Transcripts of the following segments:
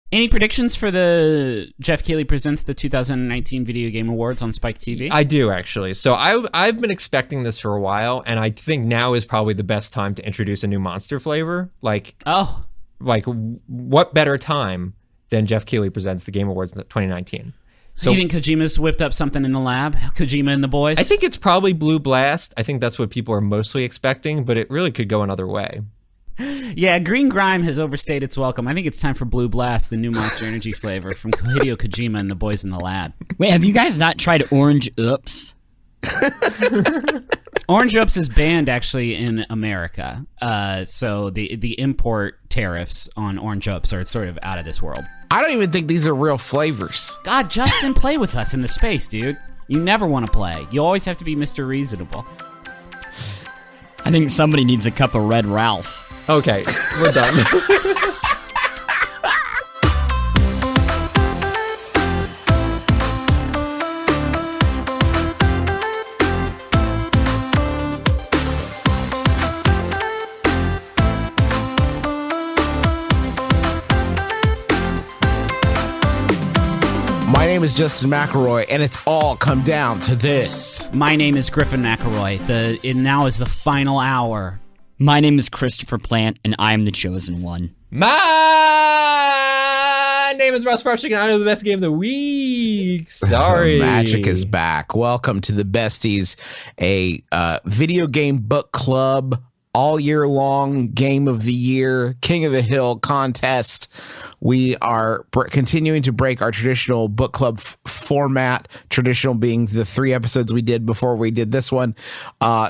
Any predictions for the Jeff Keighley Presents the 2019 Video Game Awards on Spike TV? I do, actually. So I've been expecting this for a while, and I think now is probably the best time to introduce a new monster flavor. What better time than Jeff Keighley Presents the Game Awards in 2019? So you think Kojima's whipped up something in the lab? Kojima and the boys? I think it's probably Blue Blast. I think that's what people are mostly expecting, but it really could go another way. Yeah, Green Grime has overstayed its welcome. I think it's time for Blue Blast, the new Monster Energy flavor from Hideo Kojima and the boys in the lab. Wait, have you guys not tried Orange Oops? Orange Oops is banned actually in America. So the import tariffs on Orange Oops are sort of out of this world. I don't even think these are real flavors. God, Justin, play with us in the space, dude. You never want to play. You always have to be Mr. Reasonable. I think somebody needs a cup of Red Ralph. Okay, we're done. My name is Justin McElroy, and it's all come down to this. My name is Griffin McElroy. It now is the final hour. My name is Christopher Plante, and I am the chosen one. My name is Russ Frushtick, and I know the best game of the week. Sorry. Magic is back. Welcome to the Besties, a video game book club, all year long, game of the year, King of the Hill contest. We are continuing to break our traditional book club format, traditional being the 3 episodes we did before we did this one.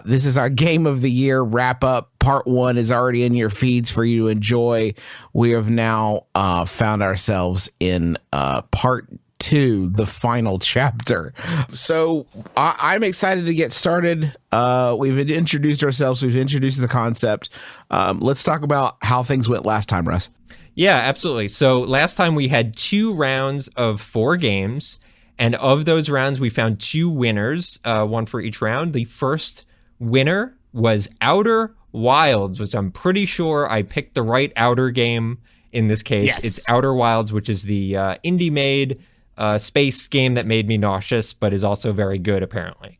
This is our game of the year wrap up. Part 1 is already in your feeds for you to enjoy. We have now found ourselves in part 2, the final chapter. So I'm excited to get started. We've introduced ourselves. We've introduced the concept. Let's talk about how things went last time, Russ. Yeah, absolutely. So last time we had 2 rounds of 4 games, and of those rounds, we found 2 winners, 1 for each round. The first winner was Outer Wilds, which I'm pretty sure I picked the right Outer game in this case. Yes. It's Outer Wilds, which is the indie-made space game that made me nauseous, but is also very good, apparently.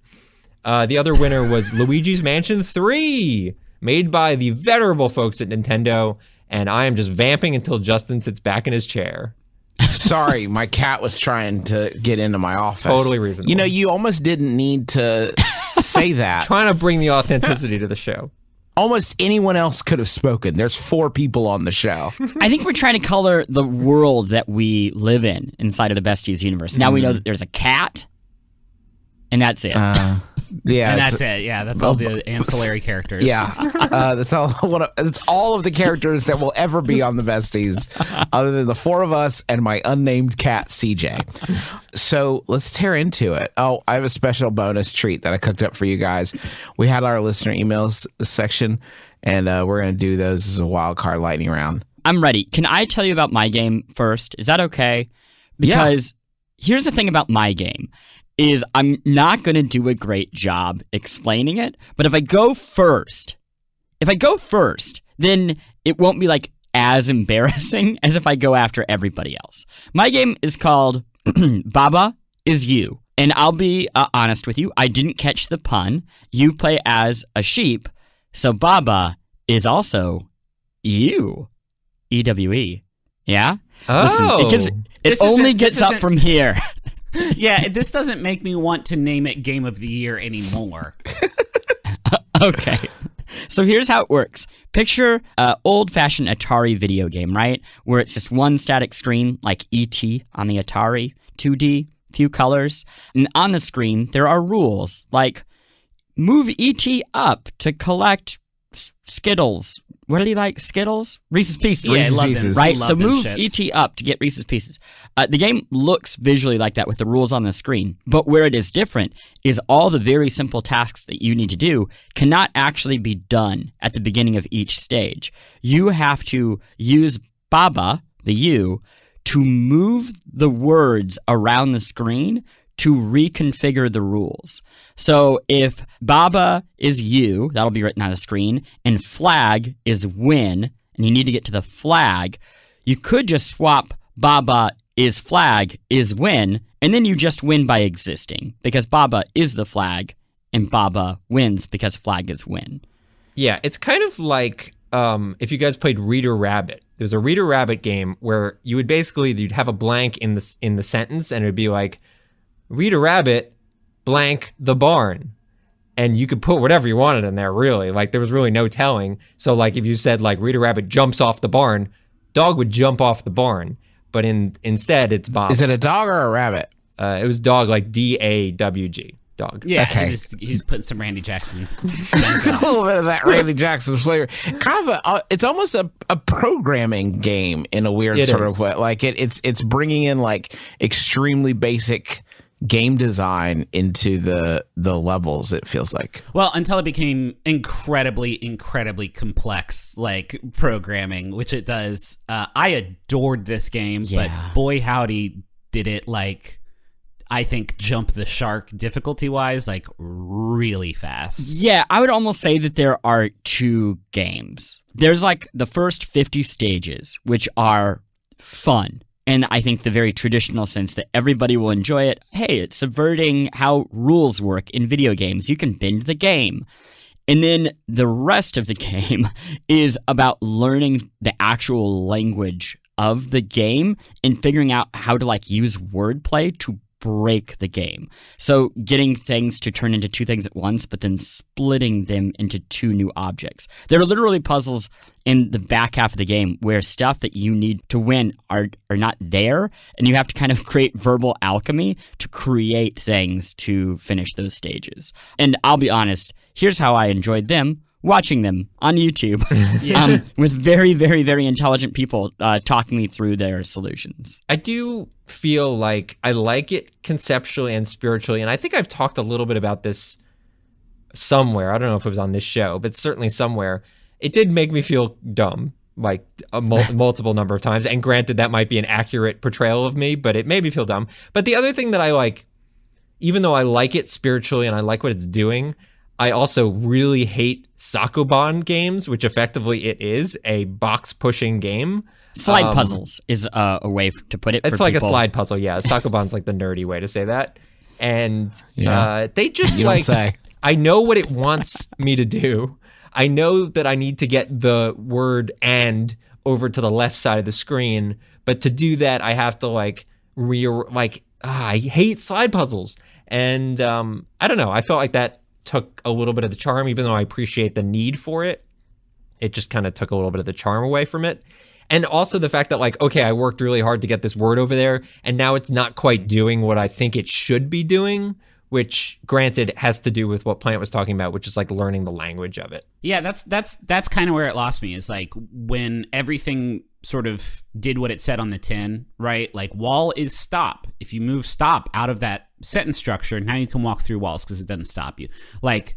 The other winner was Luigi's Mansion 3, made by the venerable folks at Nintendo, and I am just vamping until Justin sits back in his chair. Sorry, my cat was trying to get into my office. Totally reasonable. You know, you almost didn't need to say that. Trying to bring the authenticity to the show. Almost anyone else could have spoken. There's 4 people on the show. I think we're trying to color the world that we live in inside of the Besties universe. Now we know that there's a cat, and that's it. Yeah, And that's it. Yeah, that's all the ancillary characters. Yeah, that's all. That's all of the characters that will ever be on the Besties, other than the 4 of us and my unnamed cat CJ. So let's tear into it. Oh, I have a special bonus treat that I cooked up for you guys. We had our listener emails section, and we're gonna do those as a wild card lightning round. I'm ready. Can I tell you about my game first? Is that okay? Because here's the thing about my game. Is I'm not going to do a great job explaining it, but if I go first, then it won't be like as embarrassing as if I go after everybody else. My game is called Baba Is You, and I'll be honest with you, I didn't catch the pun. You play as a sheep, so Baba is also you. EWE. Yeah? Oh. Listen, it only gets up from here. Yeah, this doesn't make me want to name it Game of the Year anymore. Okay. So here's how it works. Picture an old-fashioned Atari video game, right? Where it's just one static screen, like E.T. on the Atari, 2D, few colors. And on the screen, there are rules, like move E.T. up to collect Skittles. What did he like? Skittles? Reese's Pieces. Yeah, I love them. Right? Love So them move shits. E.T. up to get Reese's Pieces. The game looks visually like that with the rules on the screen. But where it is different is all the very simple tasks that you need to do cannot actually be done at the beginning of each stage. You have to use Baba, the you, to move the words around the screen to reconfigure the rules. So if Baba is you, that'll be written on the screen, and flag is win, and you need to get to the flag, you could just swap Baba is flag is win, and then you just win by existing, because Baba is the flag, and Baba wins because flag is win. Yeah, it's kind of like if you guys played Reader Rabbit. There's a Reader Rabbit game where you'd have a blank in the sentence, and it'd be like, Reader Rabbit blank the barn. And you could put whatever you wanted in there, really. Like, there was really no telling. So, like, if you said, like, Reader Rabbit jumps off the barn, dog would jump off the barn. But instead, it's Bob. Is it a dog or a rabbit? It was dog, like DAWG. Dog. Yeah, Okay. He's putting some Randy Jackson. A little bit of that Randy Jackson flavor. Kind of it's almost a programming game in a weird sort of way. Like, it's bringing in, like, extremely basic game design into the levels, it feels like. Well, until it became incredibly complex, like, programming, which it does. I adored this game, but boy howdy did it, like, I think jump the shark difficulty-wise, like, really fast. Yeah, I would almost say that there are two games. There's, like, the first 50 stages, which are fun. And I think the very traditional sense that everybody will enjoy it. Hey, it's subverting how rules work in video games. You can bend the game. And then the rest of the game is about learning the actual language of the game and figuring out how to, like, use wordplay to break the game. So getting things to turn into two things at once, but then splitting them into two new objects. There are literally puzzles in the back half of the game where stuff that you need to win are not there, and you have to kind of create verbal alchemy to create things to finish those stages. And I'll be honest, here's how I enjoyed them. Watching them on YouTube with very, very, very intelligent people talking me through their solutions. I do feel like I like it conceptually and spiritually, and I think I've talked a little bit about this somewhere. I don't know if it was on this show, but certainly somewhere. It did make me feel dumb, like a multiple number of times, and granted that might be an accurate portrayal of me, but it made me feel dumb. But the other thing that I like, even though I like it spiritually and I like what it's doing, I also really hate Sakuban games, which effectively it is a box-pushing game. Slide puzzles is a way to put it. It's like a slide puzzle, yeah. Sakuban's like the nerdy way to say that. And they just, like, I know what it wants me to do. I know that I need to get the word "and" over to the left side of the screen, but to do that, I have to, like, I hate slide puzzles. And I don't know, I felt like that took a little bit of the charm, even though I appreciate the need for it. It just kind of took a little bit of the charm away from it. And also the fact that, like, okay, I worked really hard to get this word over there, and now it's not quite doing what I think it should be doing, which, granted, has to do with what Plante was talking about, which is, like, learning the language of it. Yeah, that's kind of where it lost me, is, like, when everything sort of did what it said on the tin, right? Like, wall is stop. If you move stop out of that sentence structure, now you can walk through walls because it doesn't stop you. Like,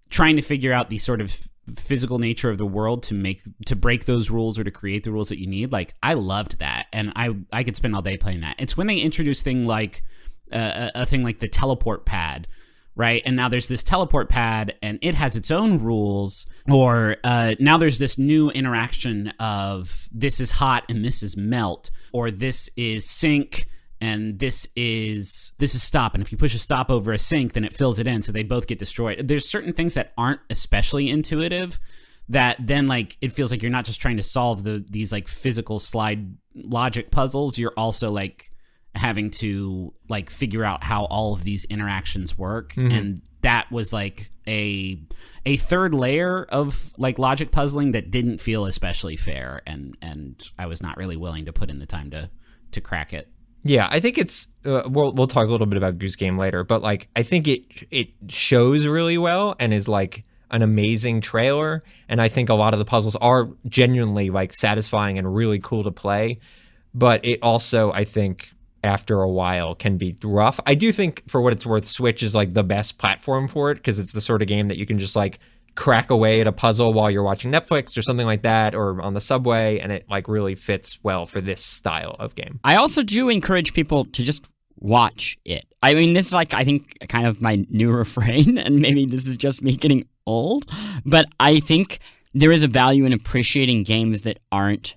trying to figure out the sort of physical nature of the world to break those rules or to create the rules that you need. Like, I loved that, and I could spend all day playing that. It's when they introduce a thing like the teleport pad, right? And now there's this teleport pad, and it has its own rules. Or now there's this new interaction of this is hot and this is melt, or this is sink and this is stop. And if you push a stop over a sink, then it fills it in, so they both get destroyed. There's certain things that aren't especially intuitive that then, like, it feels like you're not just trying to solve these like physical slide logic puzzles. You're also, like, having to, like, figure out how all of these interactions work. Mm-hmm. And that was, like, a third layer of, like, logic puzzling that didn't feel especially fair, and I was not really willing to put in the time to crack it. Yeah, I think it's we'll talk a little bit about Goose Game later, but, like, I think it shows really well and is, like, an amazing trailer, and I think a lot of the puzzles are genuinely, like, satisfying and really cool to play, but it also, I think, after a while can be rough. I do think, for what it's worth, Switch is, like, the best platform for it, because it's the sort of game that you can just, like, crack away at a puzzle while you're watching Netflix or something like that, or on the subway, and it, like, really fits well for this style of game. I also do encourage people to just watch it. I mean, this is, like, I think kind of my new refrain, and maybe this is just me getting old, but I think there is a value in appreciating games that aren't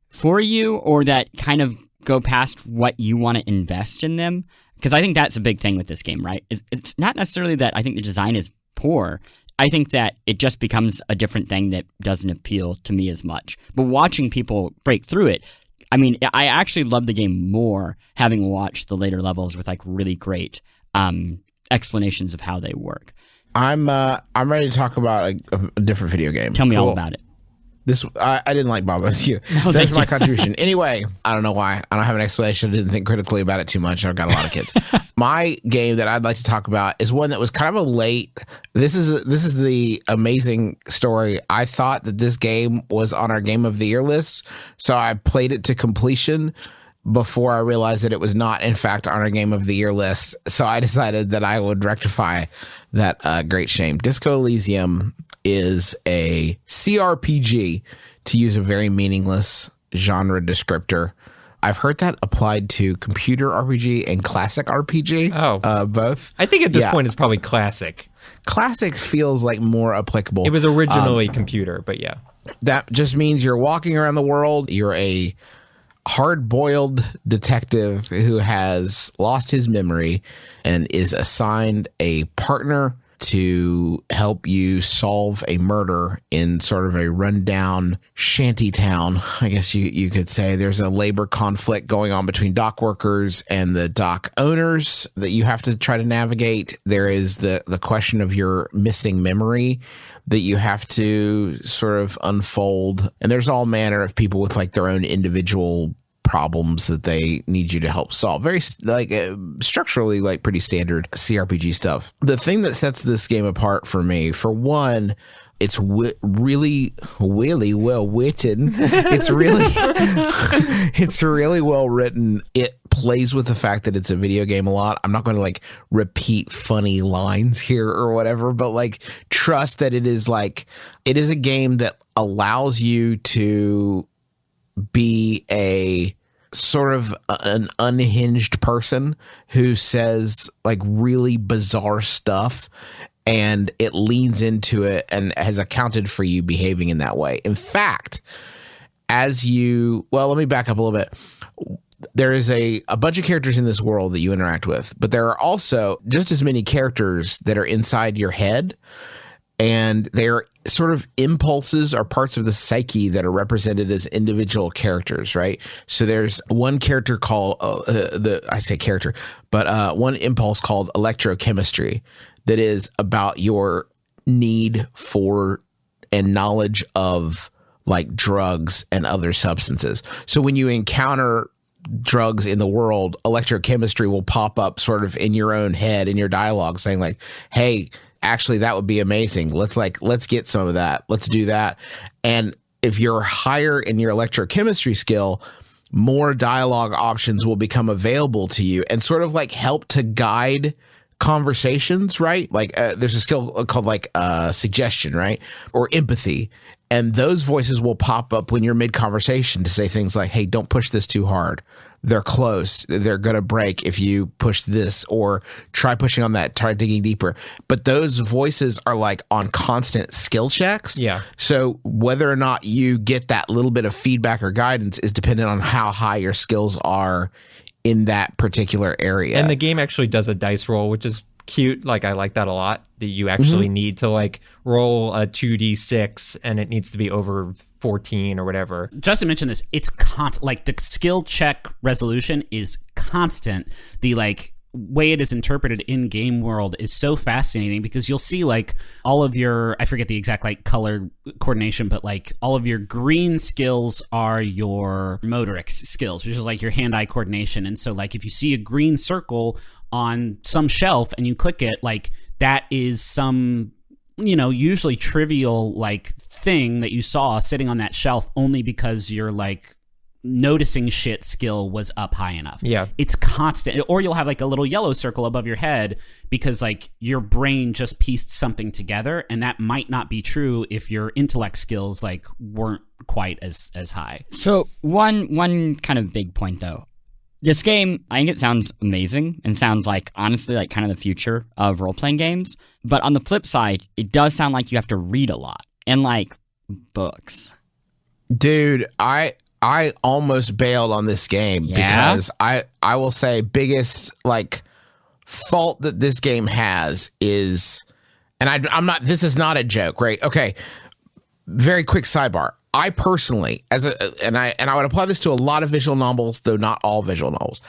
for you, or that kind of go past what you want to invest in them. Because I think that's a big thing with this game, right? It's not necessarily that I think the design is poor. I think that it just becomes a different thing that doesn't appeal to me as much. But watching people break through it, I mean, I actually love the game more having watched the later levels with like really great explanations of how they work. I'm ready to talk about a different video game. Tell me all about it. I didn't like Bob with you. No, that's my contribution. Anyway, I don't know why. I don't have an explanation. I didn't think critically about it too much. I've got a lot of kids. My game that I'd like to talk about is one that was kind of a late. This is the amazing story. I thought that this game was on our Game of the Year list, so I played it to completion before I realized that it was not, in fact, on our Game of the Year list. So I decided that I would rectify that great shame. Disco Elysium is a CRPG, to use a very meaningless genre descriptor. I've heard that applied to computer RPG and classic RPG. Both. I think at this point it's probably classic. Classic feels like more applicable. It was originally computer, but yeah. That just means you're walking around the world. You're a hard-boiled detective who has lost his memory and is assigned a partner to help you solve a murder in sort of a rundown shanty town, I guess you could say. There's a labor conflict going on between dock workers and the dock owners that you have to try to navigate. There is the question of your missing memory that you have to sort of unfold. And there's all manner of people with like their own individual problems that they need you to help solve. Very like structurally like pretty standard CRPG stuff. The thing that sets this game apart for me, for one, it's really well written. It's really well written. It plays with the fact that it's a video game a lot. I'm not going to like repeat funny lines here or whatever, but like trust that it is a game that allows you to be a sort of an unhinged person who says like really bizarre stuff, and it leans into it and has accounted for you behaving in that way. In fact, let me back up a little bit. There is a bunch of characters in this world that you interact with, but there are also just as many characters that are inside your head, and they're sort of impulses or parts of the psyche that are represented as individual characters, right? So there's one character called one impulse called electrochemistry that is about your need for and knowledge of like drugs and other substances. So when you encounter drugs in the world, electrochemistry will pop up sort of in your own head, in your dialogue, saying like, hey, actually, that would be amazing. Let's get some of that. Let's do that. And if you're higher in your electrochemistry skill, more dialogue options will become available to you and sort of like help to guide conversations, right? Like there's a skill called like suggestion, right? Or empathy. And those voices will pop up when you're mid-conversation to say things like, hey, don't push this too hard. They're close. They're going to break if you push this, or try pushing on that, try digging deeper. But those voices are like on constant skill checks. Yeah. So whether or not you get that little bit of feedback or guidance is dependent on how high your skills are in that particular area. And the game actually does a dice roll, which is cute. Like, I like that a lot, that you actually need to like roll a 2d6 and it needs to be over 14 or whatever. Justin mentioned this. It's like the skill check resolution is constant. The like way it is interpreted in game world is so fascinating, because you'll see like all of your, I forget the exact like color coordination, but like all of your green skills are your motorics skills, which is like your hand-eye coordination. And so like if you see a green circle on some shelf and you click it, like that is some, usually trivial like thing that you saw sitting on that shelf only because you're like noticing shit skill was up high enough. Yeah. It's constant. Or you'll have like a little yellow circle above your head because like your brain just pieced something together, and that might not be true if your intellect skills like weren't quite as high. So one kind of big point though. This game, I think it sounds amazing and sounds like, honestly, like kind of the future of role-playing games. But on the flip side, it does sound like you have to read a lot and like books. Dude, I I almost bailed on this game because I will say biggest like fault that this game has is, and I'm not, this is not a joke, right? Okay. Very quick sidebar. I personally, and I would apply this to a lot of visual novels, though not all visual novels.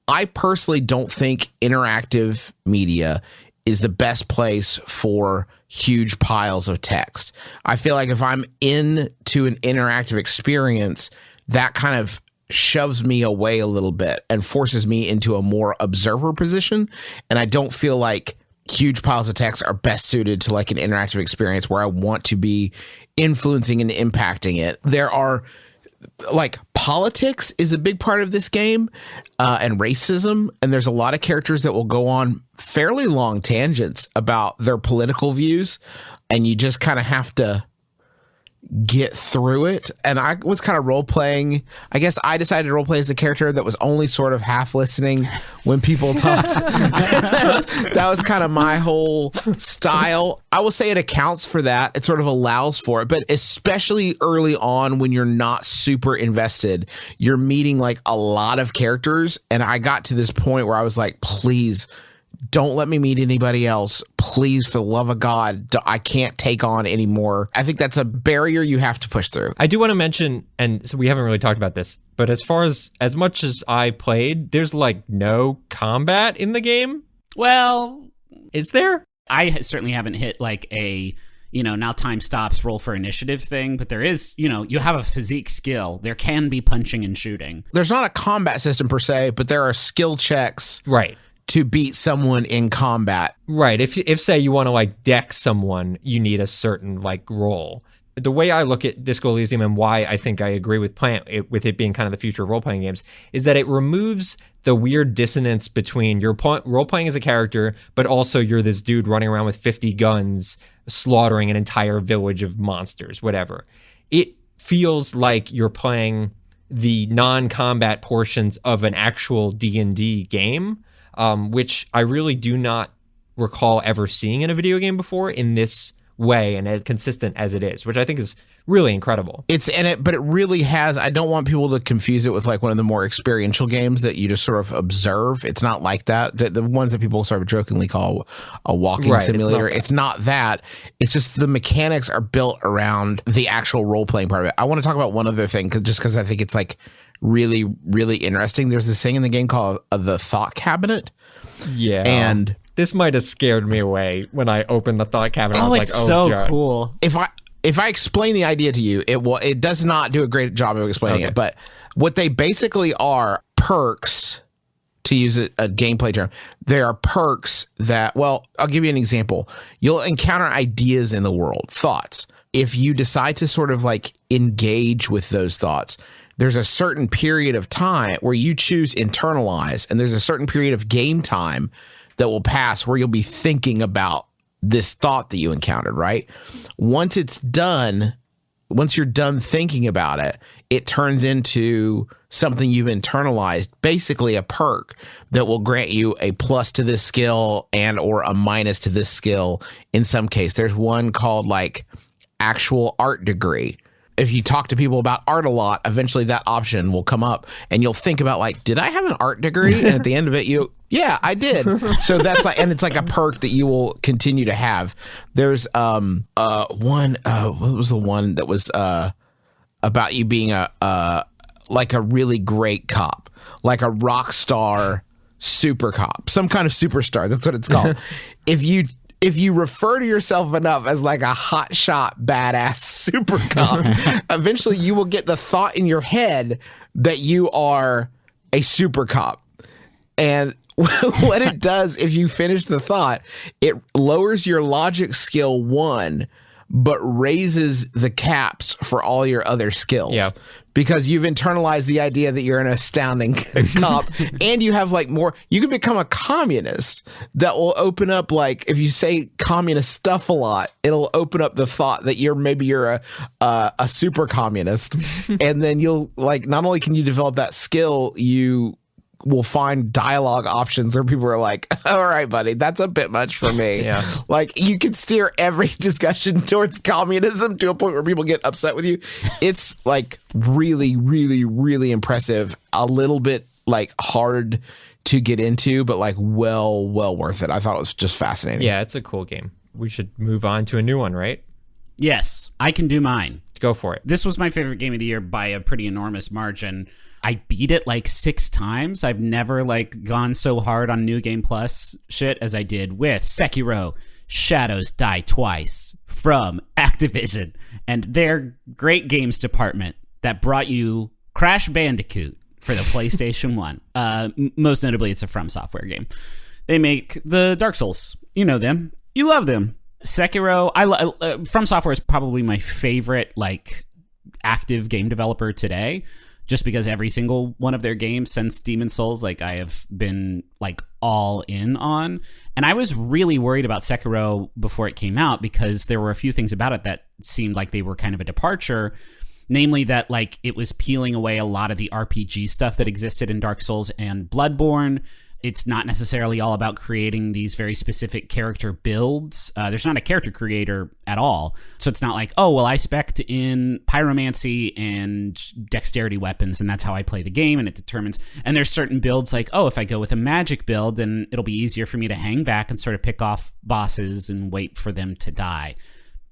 I personally don't think interactive media is the best place for huge piles of text. I feel like if I'm into an interactive experience, that kind of shoves me away a little bit and forces me into a more observer position. And I don't feel like huge piles of text are best suited to like an interactive experience where I want to be influencing and impacting it. There are like politics is a big part of this game, and racism. And there's a lot of characters that will go on fairly long tangents about their political views. And you just kind of have to get through it. And I was kind of role playing. I guess I decided to role play as a character that was only sort of half listening when people talked. That was kind of my whole style. I will say it accounts for that. It sort of allows for it, but especially early on when you're not super invested, you're meeting like a lot of characters. And I got to this point where I was like, please don't let me meet anybody else. Please, for the love of God, I can't take on anymore. I think that's a barrier you have to push through. I do want to mention, and so we haven't really talked about this, but as much as I played, there's like no combat in the game. Well, is there? I certainly haven't hit like a, now time stops, roll for initiative thing, but there is, you have a physique skill. There can be punching and shooting. There's not a combat system per se, but there are skill checks. Right. To beat someone in combat. Right. If say you want to like deck someone, you need a certain like role. The way I look at Disco Elysium and why I think I agree with Plante, with it being kind of the future of role-playing games, is that it removes the weird dissonance between you're role-playing as a character, but also you're this dude running around with 50 guns, slaughtering an entire village of monsters, whatever. It feels like you're playing the non-combat portions of an actual D&D game, which I really do not recall ever seeing in a video game before in this way and as consistent as it is, which I think is really incredible. But it really has, I don't want people to confuse it with like one of the more experiential games that you just sort of observe. It's not like that. The ones that people sort of jokingly call a walking simulator. It's not that. It's just the mechanics are built around the actual role-playing part of it. I want to talk about one other thing just because I think it's like really, really interesting. There's this thing in the game called the Thought Cabinet. Yeah. And this might have scared me away when I opened the Thought Cabinet. I was it's like, so God. Cool. If I explain the idea to you, it does not do a great job of explaining it. But what they basically are perks, to use a gameplay term, there are perks that, well, I'll give you an example. You'll encounter ideas in the world, thoughts. If you decide to sort of like engage with those thoughts, there's a certain period of time where you choose internalize, and there's a certain period of game time that will pass where you'll be thinking about this thought that you encountered, right? Once it's done, once you're done thinking about it, it turns into something you've internalized, basically a perk that will grant you a plus to this skill and or a minus to this skill. In some case, there's one called like actual art degree. If you talk to people about art a lot, eventually that option will come up and you'll think about like, did I have an art degree? And at the end of it, yeah, I did. So that's like, and it's like a perk that you will continue to have. There's one, what was the one that was about you being like a really great cop, like a rock star super cop, some kind of superstar. That's what it's called. If you refer to yourself enough as like a hotshot badass super cop, eventually you will get the thought in your head that you are a super cop. And what it does, if you finish the thought, it lowers your logic skill 1, but raises the caps for all your other skills. Yeah. Because you've internalized the idea that you're an astounding cop, and you have like more, you can become a communist that will open up, like if you say communist stuff a lot, it'll open up the thought that you're a super communist. And then you'll like, not only can you develop that skill, you will find dialogue options where people are like, all right, buddy, that's a bit much for me. Yeah. Like, you can steer every discussion towards communism to a point where people get upset with you. It's like really, really, really impressive. A little bit like hard to get into, but like well worth it. I thought it was just fascinating. Yeah, it's a cool game. We should move on to a new one, right? Yes, I can do mine. Go for it. This was my favorite game of the year by a pretty enormous margin. I beat it like 6 times. I've never like gone so hard on New Game Plus shit as I did with Sekiro Shadows Die Twice from Activision and their great games department that brought you Crash Bandicoot for the PlayStation 1. Most notably, it's a From Software game. They make the Dark Souls. You know them. You love them. Sekiro, From Software is probably my favorite like active game developer today, just because every single one of their games since Demon's Souls, like I have been like all in on. And I was really worried about Sekiro before it came out because there were a few things about it that seemed like they were kind of a departure. Namely that like it was peeling away a lot of the RPG stuff that existed in Dark Souls and Bloodborne. It's not necessarily all about creating these very specific character builds. There's not a character creator at all. So it's not like, oh, well, I spec'd in pyromancy and dexterity weapons, and that's how I play the game, and it determines. And there's certain builds like, oh, if I go with a magic build, then it'll be easier for me to hang back and sort of pick off bosses and wait for them to die.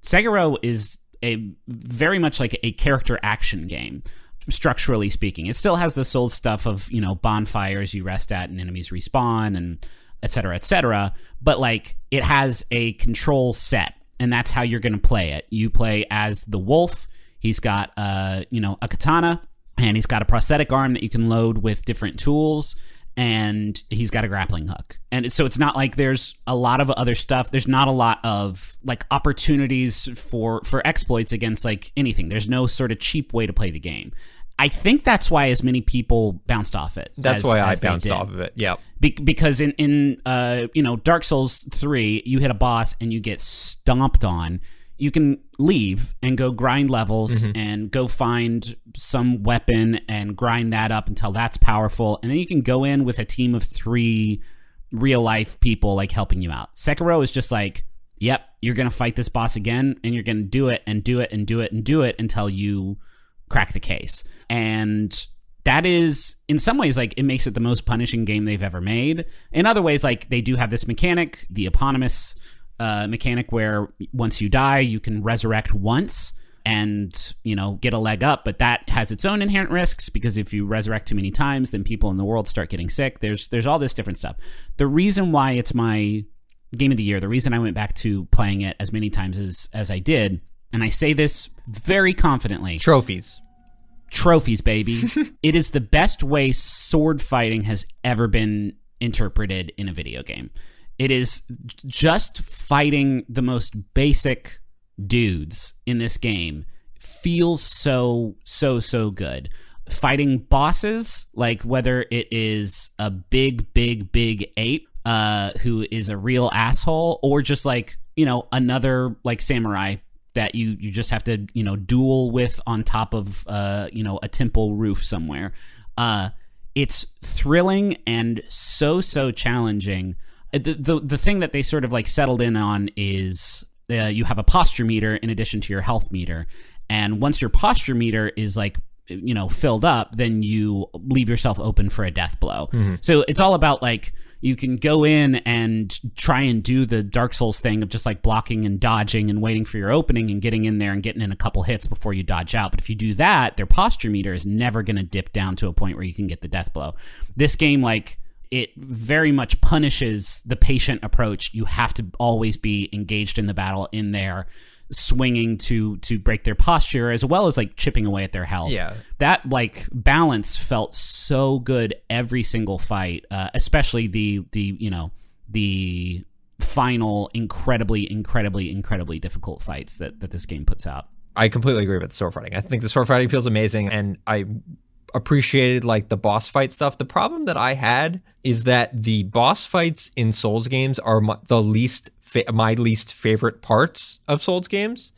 Sekiro is a very much like a character action game. Structurally speaking, it still has the Souls stuff of, you know, bonfires you rest at and enemies respawn and et cetera, but like it has a control set, and that's how you're going to play it. You play as the wolf. He's got a katana, and he's got a prosthetic arm that you can load with different tools, and he's got a grappling hook. And so it's not like there's a lot of other stuff. There's not a lot of like opportunities for exploits against like anything. There's no sort of cheap way to play the game. I think that's why as many people bounced off it. That's why I bounced off of it. Yeah. Because in Dark Souls 3, you hit a boss and you get stomped on. You can leave and go grind levels and go find some weapon and grind that up until that's powerful. And then you can go in with a team of 3 real life people like helping you out. Sekiro is just like, yep, you're going to fight this boss again, and you're going to do it and do it and do it and do it until you crack the case. And that is, in some ways, like, it makes it the most punishing game they've ever made. In other ways, like, they do have this mechanic, the eponymous mechanic, where once you die, you can resurrect once and, you know, get a leg up. But that has its own inherent risks, because if you resurrect too many times, then people in the world start getting sick. There's all this different stuff. The reason why it's my game of the year, the reason I went back to playing it as many times as I did, and I say this very confidently. Trophies, baby. It is the best way sword fighting has ever been interpreted in a video game. It is just fighting the most basic dudes in this game. Feels so good. Fighting bosses, like whether it is a big ape who is a real asshole, or just like, you know, another like samurai that you just have to, you know, duel with on top of, you know, a temple roof somewhere. It's thrilling and so challenging. The thing that they sort of like settled in on is you have a posture meter in addition to your health meter. And once your posture meter is like, you know, filled up, then you leave yourself open for a death blow. So it's all about like, you can go in and try and do the Dark Souls thing of just like blocking and dodging and waiting for your opening and getting in there and getting in a couple hits before you dodge out. But if you do that, their posture meter is never going to dip down to a point where you can get the death blow. This game, like, it very much punishes the patient approach. You have to always be engaged in the battle in there, swinging to break their posture, as well as like chipping away at their health. Yeah, that like balance felt so good every single fight, especially the final incredibly difficult fights that this game puts out. I completely agree with the sword fighting. I think the sword fighting feels amazing, and I appreciated like the boss fight stuff. The problem that I had is that the boss fights in Souls games are my least favorite parts of Souls games.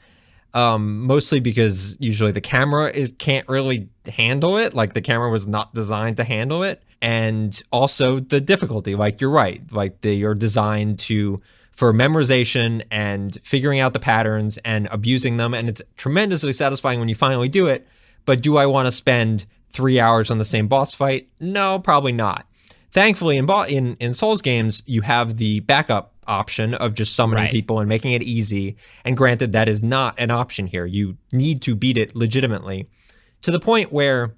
Mostly because usually the camera can't really handle it. Like, the camera was not designed to handle it. and also the difficulty. Like, you're right. Like, they are designed for memorization and figuring out the patterns and abusing them. And it's tremendously satisfying when you finally do it. But do I want to spend 3 hours on the same boss fight? No, probably not. Thankfully, in Souls games, you have the backup option of just summoning people and making it easy. And granted, that is not an option here. You need to beat it legitimately, to the point where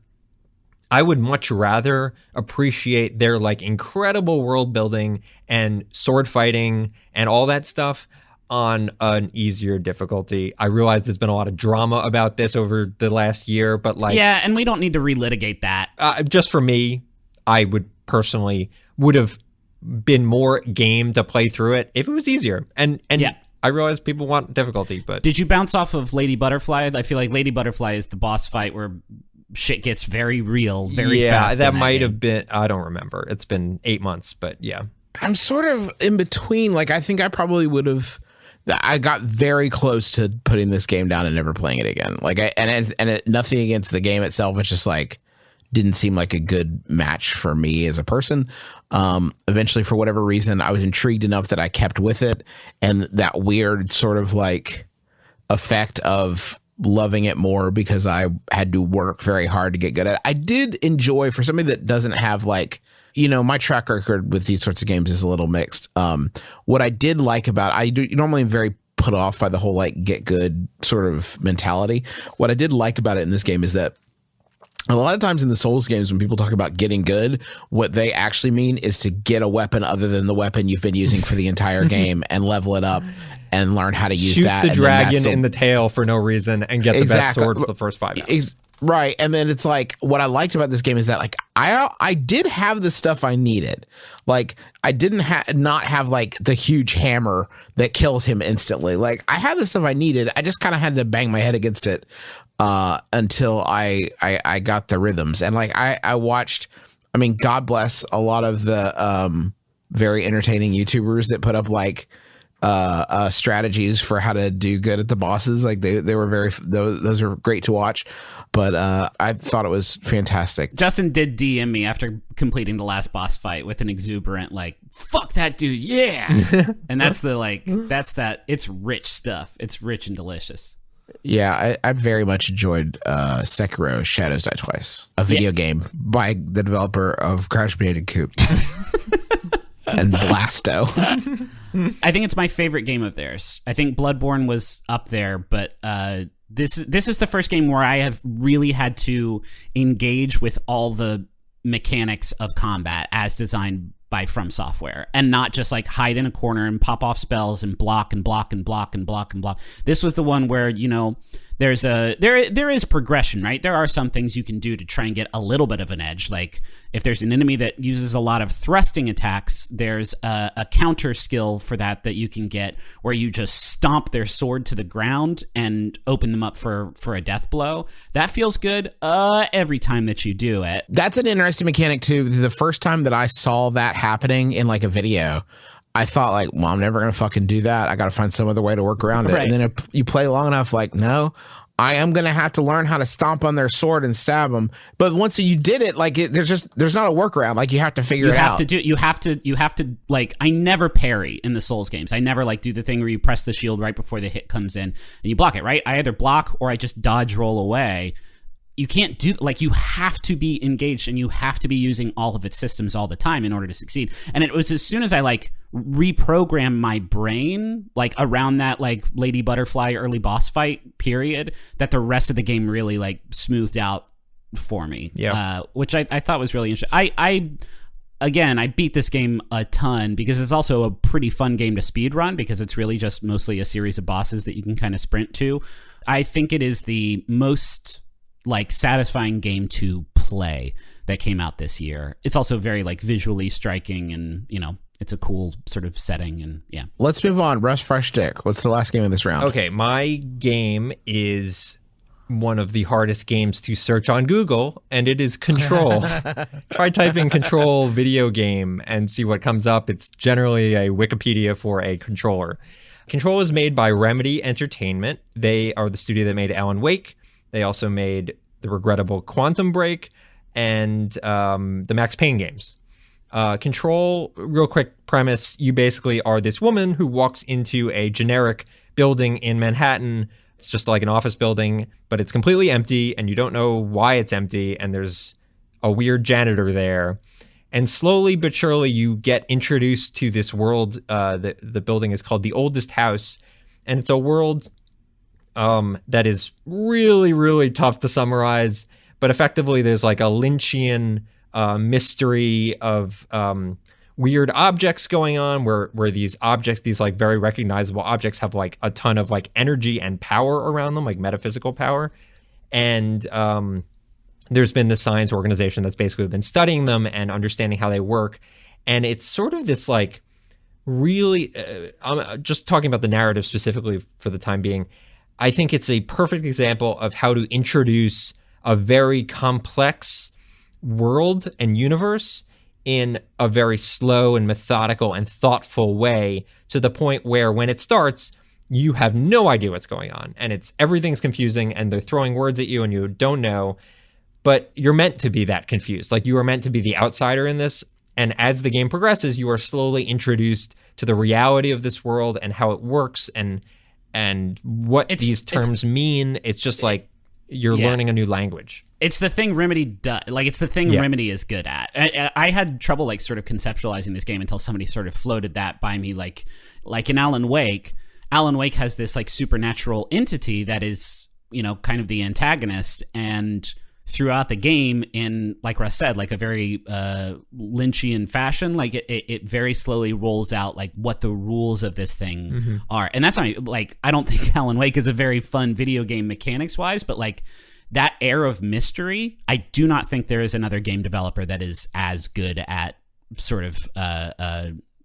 I would much rather appreciate their like incredible world building and sword fighting and all that stuff on an easier difficulty. I realize there's been a lot of drama about this over the last year, but like, yeah, and we don't need to relitigate that. Just for me, I would have been more game to play through it if it was easier. And yeah. I realize people want difficulty, but did you bounce off of Lady Butterfly? I feel like Lady Butterfly is the boss fight where shit gets very real, very fast. Yeah, that might have been, I don't remember. It's been 8 months, but yeah. I'm sort of in between. Like, I think I probably would have, I got very close to putting this game down and never playing it again. Like, nothing against the game itself. It's just like, didn't seem like a good match for me as a person. Eventually, for whatever reason, I was intrigued enough that I kept with it. And that weird sort of like effect of loving it more because I had to work very hard to get good at it. I did enjoy, for somebody that doesn't have like, you know, my track record with these sorts of games is a little mixed. What I did like about, normally am very put off by the whole like get good sort of mentality. What I did like about it in this game is that a lot of times in the Souls games, when people talk about getting good, what they actually mean is to get a weapon other than the weapon you've been using for the entire game and level it up and learn how to use that. Shoot the dragon in the tail for no reason and get the best sword for the first 5 hours. Right. And then it's like, what I liked about this game is that like I did have the stuff I needed. Like, I didn't not have like the huge hammer that kills him instantly. Like, I had the stuff I needed. I just kind of had to bang my head against it until I got the rhythms. And like I watched, I mean, God bless a lot of the very entertaining YouTubers that put up like strategies for how to do good at the bosses. Like they were those are great to watch. But I thought it was fantastic. Justin did DM me after completing the last boss fight with an exuberant like, fuck that dude, yeah. And that's it's rich stuff. It's rich and delicious. Yeah, I very much enjoyed Sekiro Shadows Die Twice, a video game by the developer of Crash Bandicoot and Blasto. I think it's my favorite game of theirs. I think Bloodborne was up there, but this is the first game where I have really had to engage with all the mechanics of combat as designed by From Software, and not just like hide in a corner and pop off spells and block and block and block and block and block. This was the one where, you know, there is progression, right? There are some things you can do to try and get a little bit of an edge. Like if there's an enemy that uses a lot of thrusting attacks, there's a counter skill for that you can get where you just stomp their sword to the ground and open them up for a death blow. That feels good every time that you do it. That's an interesting mechanic too. The first time that I saw that happening in like a video, I thought like, well, I'm never going to fucking do that. I got to find some other way to work around it. Right. And then if you play long enough, like, no, I am going to have to learn how to stomp on their sword and stab them. But once you did it, like there's not a workaround. Like you have to figure it out. You have to like, I never parry in the Souls games. I never like do the thing where you press the shield right before the hit comes in and you block it, right? I either block or I just dodge roll away. You can't do, like, you have to be engaged and you have to be using all of its systems all the time in order to succeed. And it was as soon as I like reprogrammed my brain like around that like Lady Butterfly early boss fight period that the rest of the game really like smoothed out for me. Yeah. Which I thought was really interesting. I beat this game a ton because it's also a pretty fun game to speed run because it's really just mostly a series of bosses that you can kind of sprint to. I think it is the most like satisfying game to play that came out this year. It's also very like visually striking and, you know, it's a cool sort of setting and yeah. Let's move on. Russ Frushtick. What's the last game of this round? Okay, my game is one of the hardest games to search on Google, and it is Control. Try typing Control video game and see what comes up. It's generally a Wikipedia for a controller. Control is made by Remedy Entertainment. They are the studio that made Alan Wake. They also made the regrettable Quantum Break. and the Max Payne games. Control, real quick premise, you basically are this woman who walks into a generic building in Manhattan. It's just like an office building, but it's completely empty, and you don't know why it's empty, and there's a weird janitor there. And slowly but surely, you get introduced to this world. The building is called The Oldest House, and it's a world that is really, really tough to summarize. But effectively, there's like a Lynchian mystery of weird objects going on, where these objects, these like very recognizable objects, have like a ton of like energy and power around them, like metaphysical power. And there's been this science organization that's basically been studying them and understanding how they work. And it's sort of this like really, I'm just talking about the narrative specifically for the time being. I think it's a perfect example of how to introduce a very complex world and universe in a very slow and methodical and thoughtful way, to the point where when it starts, you have no idea what's going on, and everything's confusing, and they're throwing words at you and you don't know, but you're meant to be that confused. Like, you are meant to be the outsider in this, and as the game progresses, you are slowly introduced to the reality of this world and how it works and what these terms mean. It's just like you're learning a new language. It's the thing Remedy does. Like, it's the thing Remedy is good at. I had trouble like sort of conceptualizing this game until somebody sort of floated that by me. Like in Alan Wake has this like supernatural entity that is, you know, kind of the antagonist, and throughout the game, in, like Russ said, like a very Lynchian fashion, like it very slowly rolls out like what the rules of this thing are. And that's not, like, I don't think Alan Wake is a very fun video game mechanics wise, but like that air of mystery, I do not think there is another game developer that is as good at sort of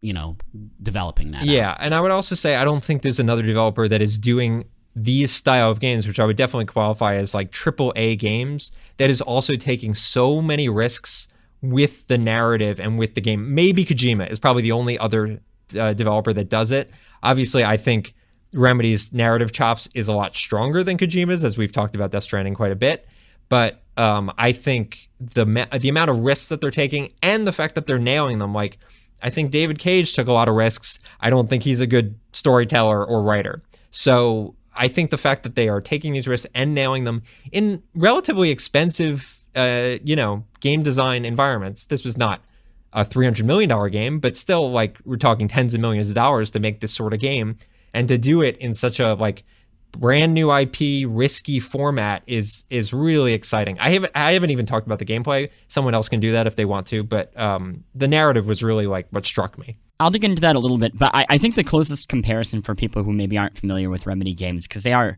you know, developing that out. And I would also say I don't think there's another developer that is doing these style of games, which I would definitely qualify as like AAA games, that is also taking so many risks with the narrative and with the game. Maybe Kojima is probably the only other developer that does it. Obviously, I think Remedy's narrative chops is a lot stronger than Kojima's, as we've talked about Death Stranding quite a bit. But I think the amount of risks that they're taking and the fact that they're nailing them, like, I think David Cage took a lot of risks. I don't think he's a good storyteller or writer. So I think the fact that they are taking these risks and nailing them in relatively expensive, game design environments. This was not a $300 million game, but still, like, we're talking tens of millions of dollars to make this sort of game. And to do it in such a like brand new IP, risky format is really exciting. I haven't even talked about the gameplay. Someone else can do that if they want to, but the narrative was really like what struck me. I'll dig into that a little bit, but I think the closest comparison for people who maybe aren't familiar with Remedy games, because they are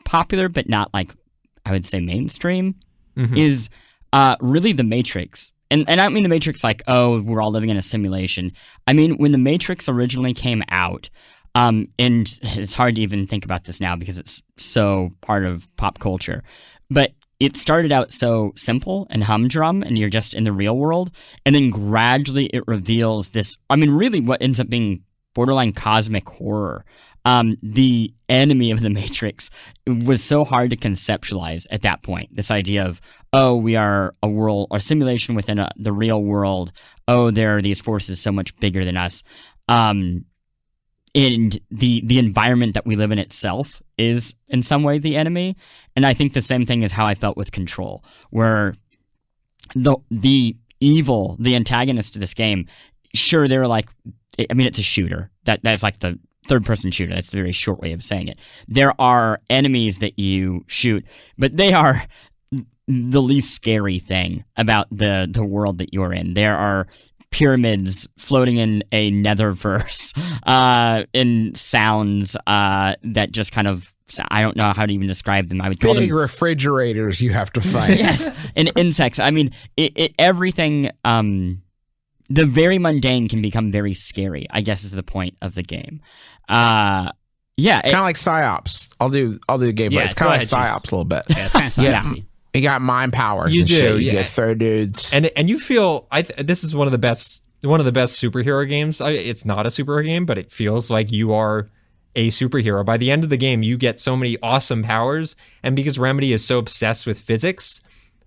popular but not, like, I would say mainstream, is really The Matrix. And I don't mean The Matrix like, oh, we're all living in a simulation. I mean, when The Matrix originally came out, and it's hard to even think about this now because it's so part of pop culture, but it started out so simple and humdrum, and you're just in the real world, and then gradually it reveals this, I mean, really what ends up being borderline cosmic horror. The enemy of The Matrix was so hard to conceptualize at that point. This idea of, oh, we are a world or simulation within the real world. Oh, there are these forces so much bigger than us. And the environment that we live in itself is in some way the enemy. And I think the same thing is how I felt with Control, where the evil, the antagonist of this game, sure, they're like, I mean, it's a shooter. That's like the third-person shooter. That's a very short way of saying it. There are enemies that you shoot, but they are the least scary thing about the world that you're in. There are pyramids floating in a netherverse, in sounds that just kind of, I don't know how to even describe them. I would call them big refrigerators you have to fight. Yes, and insects. I mean, everything. The very mundane can become very scary, I guess, is the point of the game. Yeah, kind of like Psyops. I'll do the gameplay. Yeah, it's kind of like Psyops a little bit. Yeah, it's kind of Psyops-y. You got mind powers and shit. You get throw dudes, and you feel. This is one of the best superhero games. It's not a superhero game, but it feels like you are a superhero. By the end of the game, you get so many awesome powers, and because Remedy is so obsessed with physics,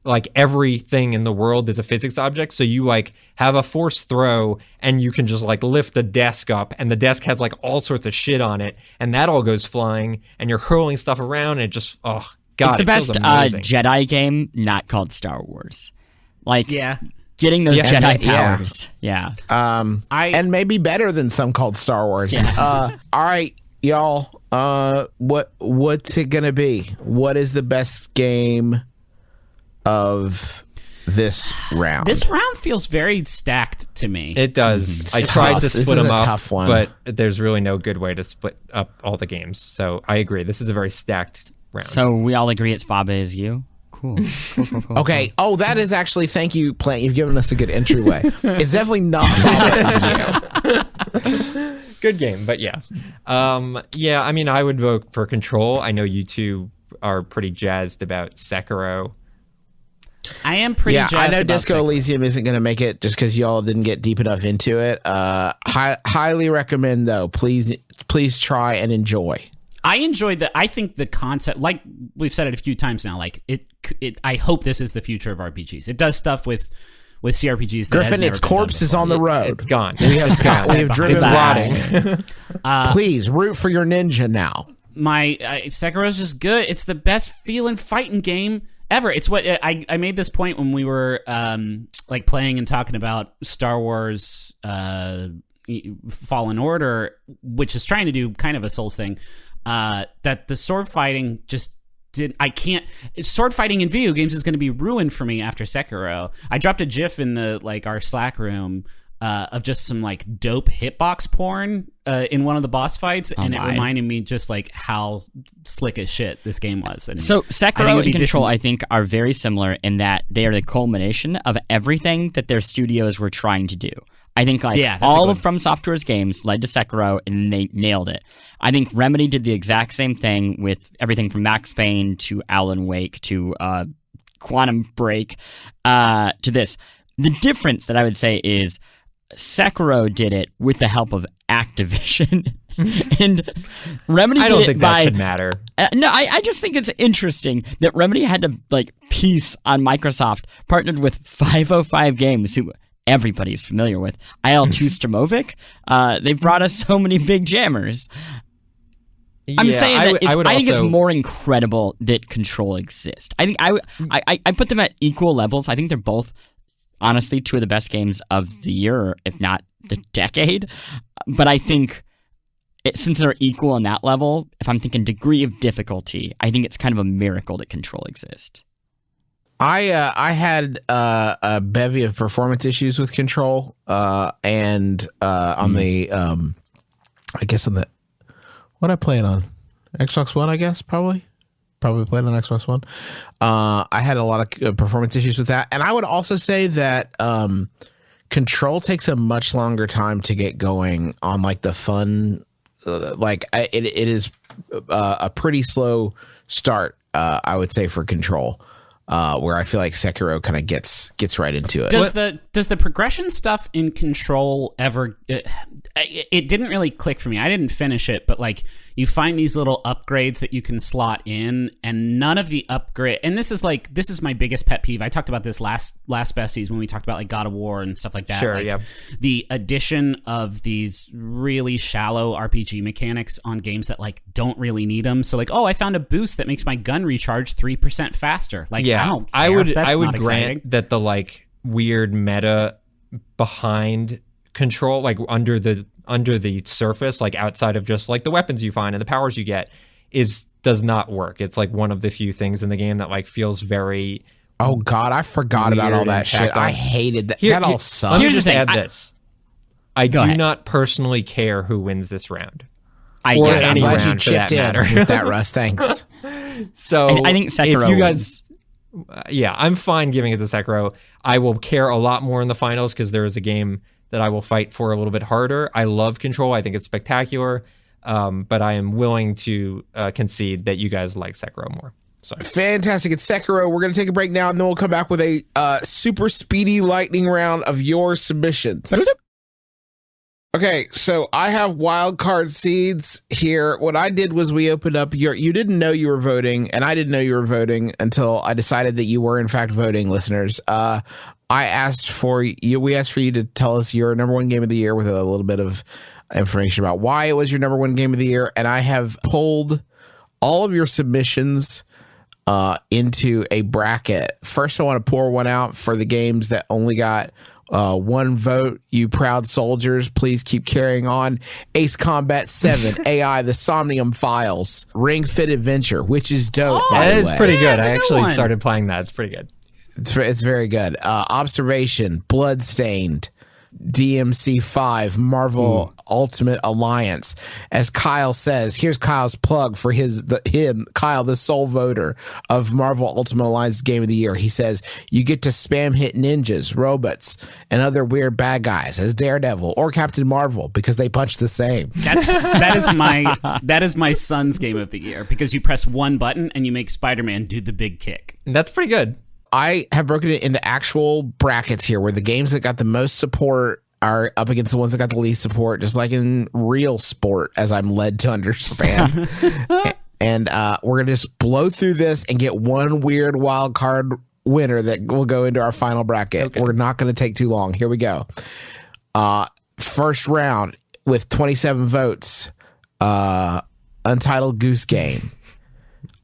like everything in the world is a physics object. So you like have a force throw and you can just like lift the desk up, and the desk has like all sorts of shit on it, and that all goes flying, and you're hurling stuff around, and it just, oh God, it's the best feels amazing. Jedi game not called Star Wars. Like, getting those Yeah. Jedi powers. Yeah. And maybe better than some called Star Wars. All right, y'all. What's it gonna be? What is the best game of this round? This round feels very stacked to me. It does. I It's tried tough. to This split is them a up, tough one. but there's really no good way to split up all the games. So I agree. This is a very stacked round. So we all agree it's Baba is you? Cool. Okay. Oh, that is actually, thank you, Plant. You've given us a good entryway. It's definitely not Baba is you. Good game, but yeah. Yeah, I mean, I would vote for Control. I know you two are pretty jazzed about Sekiro. I am pretty jazzed I know about Disco Sekiro. Elysium isn't going to make it just because y'all didn't get deep enough into it. Highly recommend, though. Please try and enjoy. I enjoyed I think the concept, like we've said it a few times now, like it I hope this is the future of RPGs. It does stuff with CRPGs that has Griffin, never its been done corpse is before. on the road. It's gone. We have driven It's past. rotting. Please root for your ninja now. My Sekiro's just good. It's the best feeling fighting game ever. It's what I made this point when we were like playing and talking about Star Wars Fallen Order, which is trying to do kind of a Souls thing. That the sword fighting just sword fighting in video games is going to be ruined for me after Sekiro. I dropped a GIF in our Slack room of just some like dope hitbox porn in one of the boss fights, and it reminded me just like how slick as shit this game was. And So Sekiro and Control, I think, are very similar in that they are the culmination of everything that their studios were trying to do. I think all of From Software's games led to Sekiro, and they nailed it. I think Remedy did the exact same thing with everything from Max Payne to Alan Wake to Quantum Break to this. The difference that I would say is Sekiro did it with the help of Activision, and Remedy I don't did it think by. that should matter. No, I just think it's interesting that Remedy had to like piece on Microsoft, partnered with 505 Games, who everybody's familiar with. IL-2 Stromovic. They brought us so many big jammers. I'm saying that I think it's more incredible that Control exists. I think I put them at equal levels. I think they're both, honestly, two of the best games of the year, if not the decade. But I think since they're equal on that level, if I'm thinking degree of difficulty, I think it's kind of a miracle that Control exists. I had a bevy of performance issues with Control, and on the I guess on the what I play it on Xbox One, I guess probably played on Xbox One. I had a lot of performance issues with that, and I would also say that Control takes a much longer time to get going on like the fun. It is a pretty slow start, I would say, for Control. Where I feel like Sekiro kind of gets right into it. Does the progression stuff in Control ever? It didn't really click for me. I didn't finish it, but like you find these little upgrades that you can slot in, and none of the upgrade. And this is my biggest pet peeve. I talked about this last Besties when we talked about like God of War and stuff like that. Sure, like, yeah. The addition of these really shallow RPG mechanics on games that like don't really need them. So like, oh, I found a boost that makes my gun recharge 3% faster. Like, Yeah, I don't care. I would That's not grant exciting. that the like weird meta behind Control, like under the surface, like outside of just like the weapons you find and the powers you get, does not work. It's like one of the few things in the game that like feels very. Oh God, I forgot about all that shit. I hated that. That all sucks. Let me Here's the just thing, add this. I do ahead. not personally care who wins this round. I Or get it. I'm any glad you round for that chipped in matter. with that, Russ. Thanks. So I think Sekiro if you guys, I'm fine giving it to Sekiro. I will care a lot more in the finals because there is a game that I will fight for a little bit harder. I love Control. I think it's spectacular, but I am willing to concede that you guys like Sekiro more. So Fantastic. It's Sekiro. We're going to take a break now, and then we'll come back with a super speedy lightning round of your submissions. Okay, so I have wild card seeds here. What I did was we opened up you didn't know you were voting, and I didn't know you were voting until I decided that you were in fact voting, listeners. We asked for you to tell us your number one game of the year with a little bit of information about why it was your number one game of the year, and I have pulled all of your submissions into a bracket. First, I want to pour one out for the games that only got one vote. You proud soldiers, please keep carrying on. Ace Combat 7, AI, The Somnium Files, Ring Fit Adventure, which is dope. That is pretty good. I a good actually one. started playing that. It's pretty good. It's very good. Observation, Bloodstained, DMC 5, Marvel Ultimate Alliance. As Kyle says, here's Kyle's plug for Kyle, the sole voter of Marvel Ultimate Alliance Game of the Year. He says, you get to spam hit ninjas, robots, and other weird bad guys as Daredevil or Captain Marvel because they punch the same. That is my son's Game of the Year, because you press one button and you make Spider-Man do the big kick. That's pretty good. I have broken it into actual brackets here where the games that got the most support are up against the ones that got the least support, just like in real sport, as I'm led to understand. And we're going to just blow through this and get one weird wild card winner that will go into our final bracket. Okay. We're not going to take too long. Here we go. First round with 27 votes, Untitled Goose Game.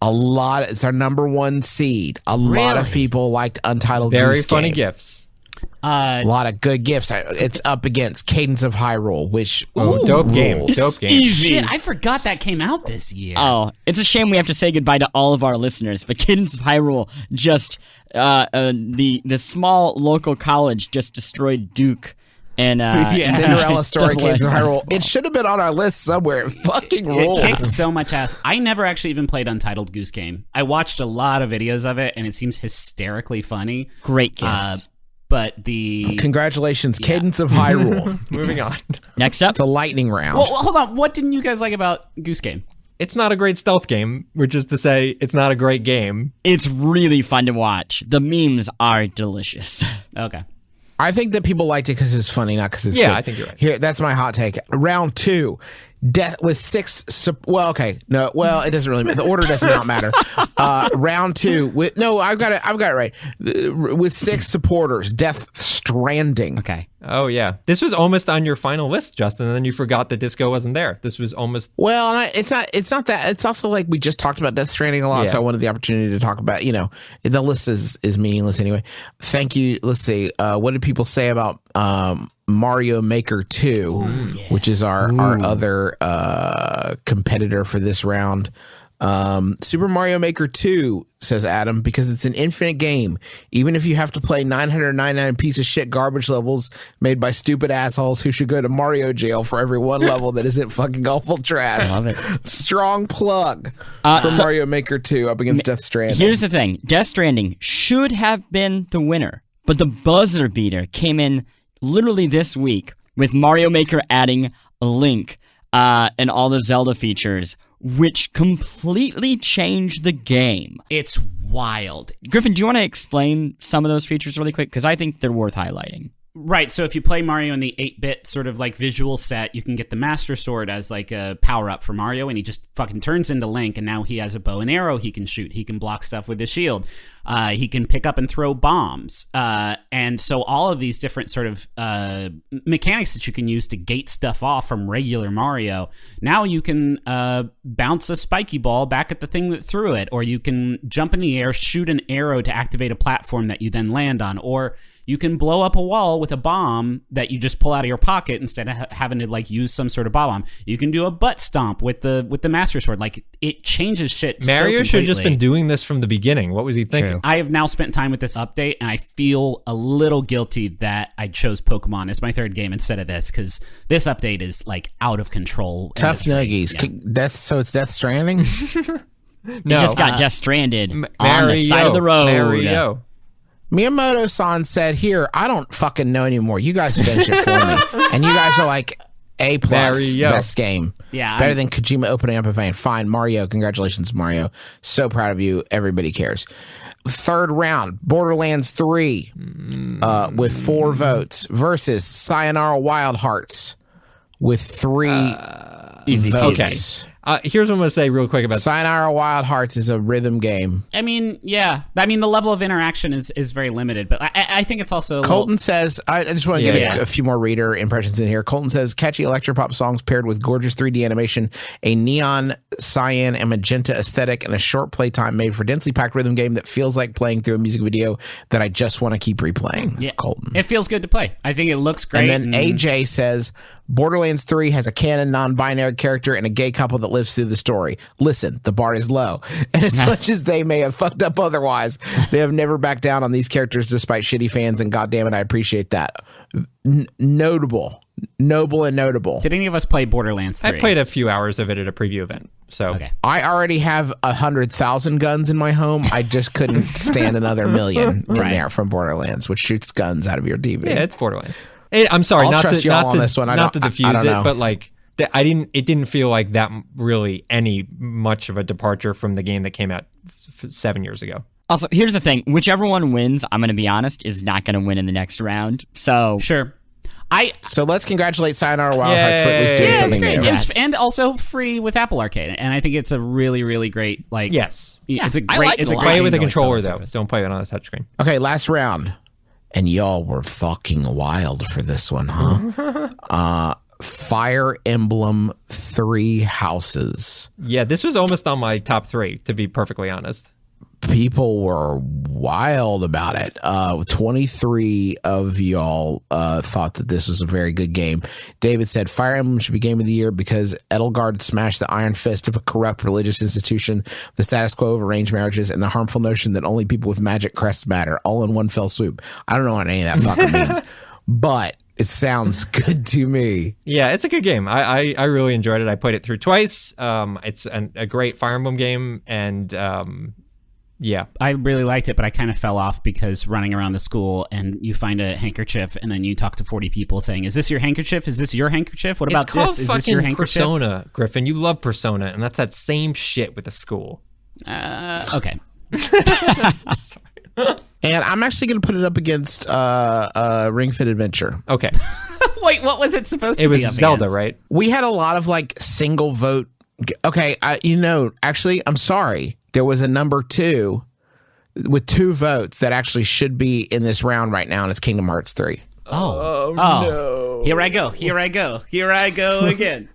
It's our number one seed. A lot of people liked Untitled Goose Game. Very funny gifts. A lot of good gifts. It's up against Cadence of Hyrule, which dope game. Dope game. Shit, I forgot that came out this year. Oh, it's a shame we have to say goodbye to all of our listeners, but Cadence of Hyrule just the small local college just destroyed Duke. And Cinderella Story, Cadence of Hyrule. It should have been on our list somewhere. It fucking rules. It kicks so much ass. I never actually even played Untitled Goose Game. I watched a lot of videos of it, and it seems hysterically funny. Great gifts. But the congratulations, Cadence of Hyrule. Moving on. Next up, it's a lightning round. Well, hold on. What didn't you guys like about Goose Game? It's not a great stealth game, which is to say, it's not a great game. It's really fun to watch. The memes are delicious. Okay. I think that people liked it because it's funny, not because it's good. I think you're right. Here, that's my hot take. Round 2, death with 6. Well, okay, no, well, it doesn't really matter. The order does not matter. Round 2 with I've got it right. With 6 supporters, Death Stranding. Okay. Oh yeah, this was almost on your final list, Justin, and then you forgot that Disco wasn't there. This was almost. Well, it's not that. It's also like we just talked about Death Stranding a lot, so I wanted the opportunity to talk about. The list is meaningless anyway. Thank you. Let's see. What did people say about Mario Maker 2, which is our other competitor for this round? Super Mario Maker 2, says Adam, because it's an infinite game. Even if you have to play 999 piece of shit garbage levels made by stupid assholes who should go to Mario jail for every one level that isn't fucking awful trash. I love it. Strong plug for Mario Maker 2 up against Death Stranding. Here's the thing. Death Stranding should have been the winner, but the buzzer beater came in literally this week with Mario Maker adding a Link and all the Zelda features, which completely changed the game. It's wild. Griffin, do you want to explain some of those features really quick? Because I think they're worth highlighting. Right, so if you play Mario in the 8-bit sort of like visual set, you can get the Master Sword as like a power-up for Mario, and he just fucking turns into Link, and now he has a bow and arrow he can shoot. He can block stuff with his shield. He can pick up and throw bombs. And so all of these different sort of mechanics that you can use to gate stuff off from regular Mario, now you can bounce a spiky ball back at the thing that threw it, or you can jump in the air, shoot an arrow to activate a platform that you then land on, or you can blow up a wall with a bomb that you just pull out of your pocket instead of having to like use some sort of bomb. You can do a butt stomp with the Master Sword. Like, it changes shit. Mario should have just been doing this from the beginning. What was he thinking? I have now spent time with this update, and I feel a little guilty that I chose Pokemon as my third game instead of this, because this update is like out of control. Tough nuggies. Yeah. So it's Death Stranding? No. It just got Death Stranded on the side of the road. Mario. Miyamoto-san said, here, I don't fucking know anymore. You guys finish it for me. And you guys are like, A+, best game. Yeah. Better than Kojima opening up a vein. Fine, Mario. Congratulations, Mario. So proud of you. Everybody cares. Third round, Borderlands 3 with 4 votes versus Sayonara Wild Hearts with 3 Easy. votes. Here's what I'm going to say real quick about Sayonara Wild Hearts is a rhythm game. I mean, yeah. I mean, the level of interaction is very limited, but I think it's also... Colton says, I just want to give a few more reader impressions in here. Colton says, catchy electropop songs paired with gorgeous 3D animation, a neon, cyan, and magenta aesthetic, and a short playtime made for densely packed rhythm game that feels like playing through a music video that I just want to keep replaying. That's Colton. It feels good to play. I think it looks great. And then AJ says, Borderlands 3 has a canon non-binary character and a gay couple that lives through the story. Listen, the bar is low. And as much as they may have fucked up otherwise, they have never backed down on these characters despite shitty fans, and goddamn it, I appreciate that. Notable. Noble and notable. Did any of us play Borderlands 3? I played a few hours of it at a preview event. So I already have 100,000 guns in my home. I just couldn't stand another million in there from Borderlands, which shoots guns out of your TV. Yeah, it's Borderlands. I'm sorry, I'll not trust to y'all not on to this one. not to diffuse know. it, but like it didn't feel like that really any much of a departure from the game that came out 7 years ago. Also, here's the thing: whichever one wins, I'm going to be honest, is not going to win in the next round. So sure. So let's congratulate Sayonara Wild Hearts for at least doing something new. Yes. And also free with Apple Arcade, and I think it's a really, really great yes. It's a great. like it's a it a lot. great Play it with a game to, controller sell though. service. Don't play it on a touchscreen. Okay, last round. And y'all were fucking wild for this one, huh? Fire Emblem 3 Houses. Yeah, this was almost on my top 3, to be perfectly honest. People were wild about it. 23 of y'all thought that this was a very good game. David said Fire Emblem should be game of the year because Edelgard smashed the iron fist of a corrupt religious institution, the status quo of arranged marriages, and the harmful notion that only people with magic crests matter, all in one fell swoop. I don't know what any of that fucker means, but it sounds good to me. Yeah, it's a good game. I really enjoyed it. I played it through twice. It's a great Fire Emblem game, and yeah. I really liked it, but I kind of fell off because running around the school and you find a handkerchief and then you talk to 40 people saying, is this your handkerchief? Is this your handkerchief? What about this? Is this your handkerchief? Persona, Griffin. You love Persona, and that's that same shit with the school. Okay. And I'm actually going to put it up against Ring Fit Adventure. Okay. Wait, what was it supposed to It be was up Zelda, against? right? We had a lot of like single vote. Okay, actually, I'm sorry. There was a number 2 with 2 votes that actually should be in this round right now, and it's Kingdom Hearts 3. Oh no. Here I go again.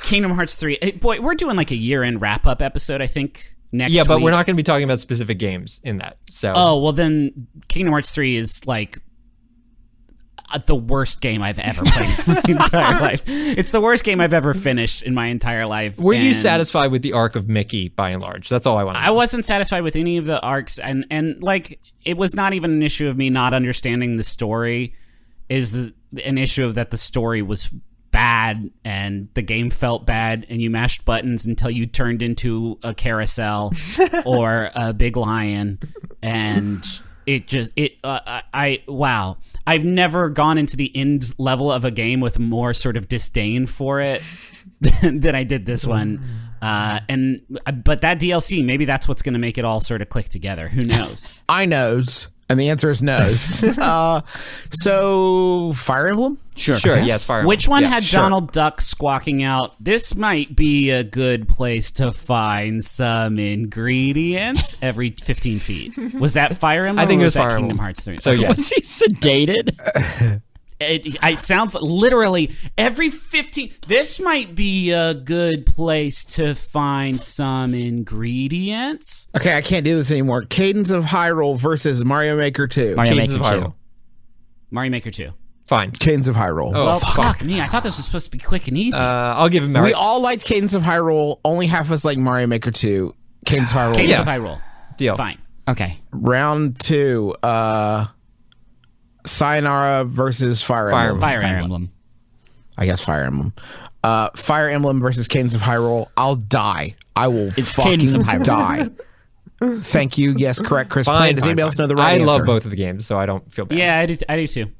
Kingdom Hearts 3. Hey, boy, we're doing like a year-end wrap-up episode, I think, next week. Yeah, but we're not going to be talking about specific games in that. So. Oh, well then Kingdom Hearts 3 is like the worst game I've ever played in my entire life. It's the worst game I've ever finished in my entire life. Were you satisfied with the arc of Mickey by and large? That's all I want to know. I wasn't satisfied with any of the arcs, and like it was not even an issue of me not understanding the story. Is an issue of that the story was bad and the game felt bad, and you mashed buttons until you turned into a carousel or a big lion, and wow. I've never gone into the end level of a game with more sort of disdain for it than I did this one. But that DLC, maybe that's what's going to make it all sort of click together. Who knows? I knows. And the answer is no's. So, Fire Emblem? Sure, yes, Fire Emblem. Which one Yeah, had sure. Donald Duck squawking out, this might be a good place to find some ingredients every 15 feet? Was that Fire Emblem I think or it was was that Fire Kingdom Emblem. Hearts 3? So, yes. Was he sedated? It sounds literally every 15. This might be a good place to find some ingredients. Okay, I can't do this anymore. Cadence of Hyrule versus Mario Maker 2. Mario Cadence Maker of 2. Hyrule. Mario Maker 2. Fine. Cadence of Hyrule. Oh, Well, fuck me. I thought this was supposed to be quick and easy. I'll give him We Mario. all liked Cadence of Hyrule. Only half of us like Mario Maker 2. Cadence of Hyrule. Cadence yes. of Hyrule. Deal. Fine. Okay. Round 2. Sayonara versus Fire Emblem. Fire Fire Emblem. Emblem. I guess Fire Emblem. Fire Emblem versus Cadence of Hyrule. I'll die. I will It's fucking Cadence of Hyrule. die. Thank you. Yes, correct, Chris. Fine, Plante. Does fine, anybody else fine. know the right I answer? love both of the games, so I don't feel bad. Yeah, I do too.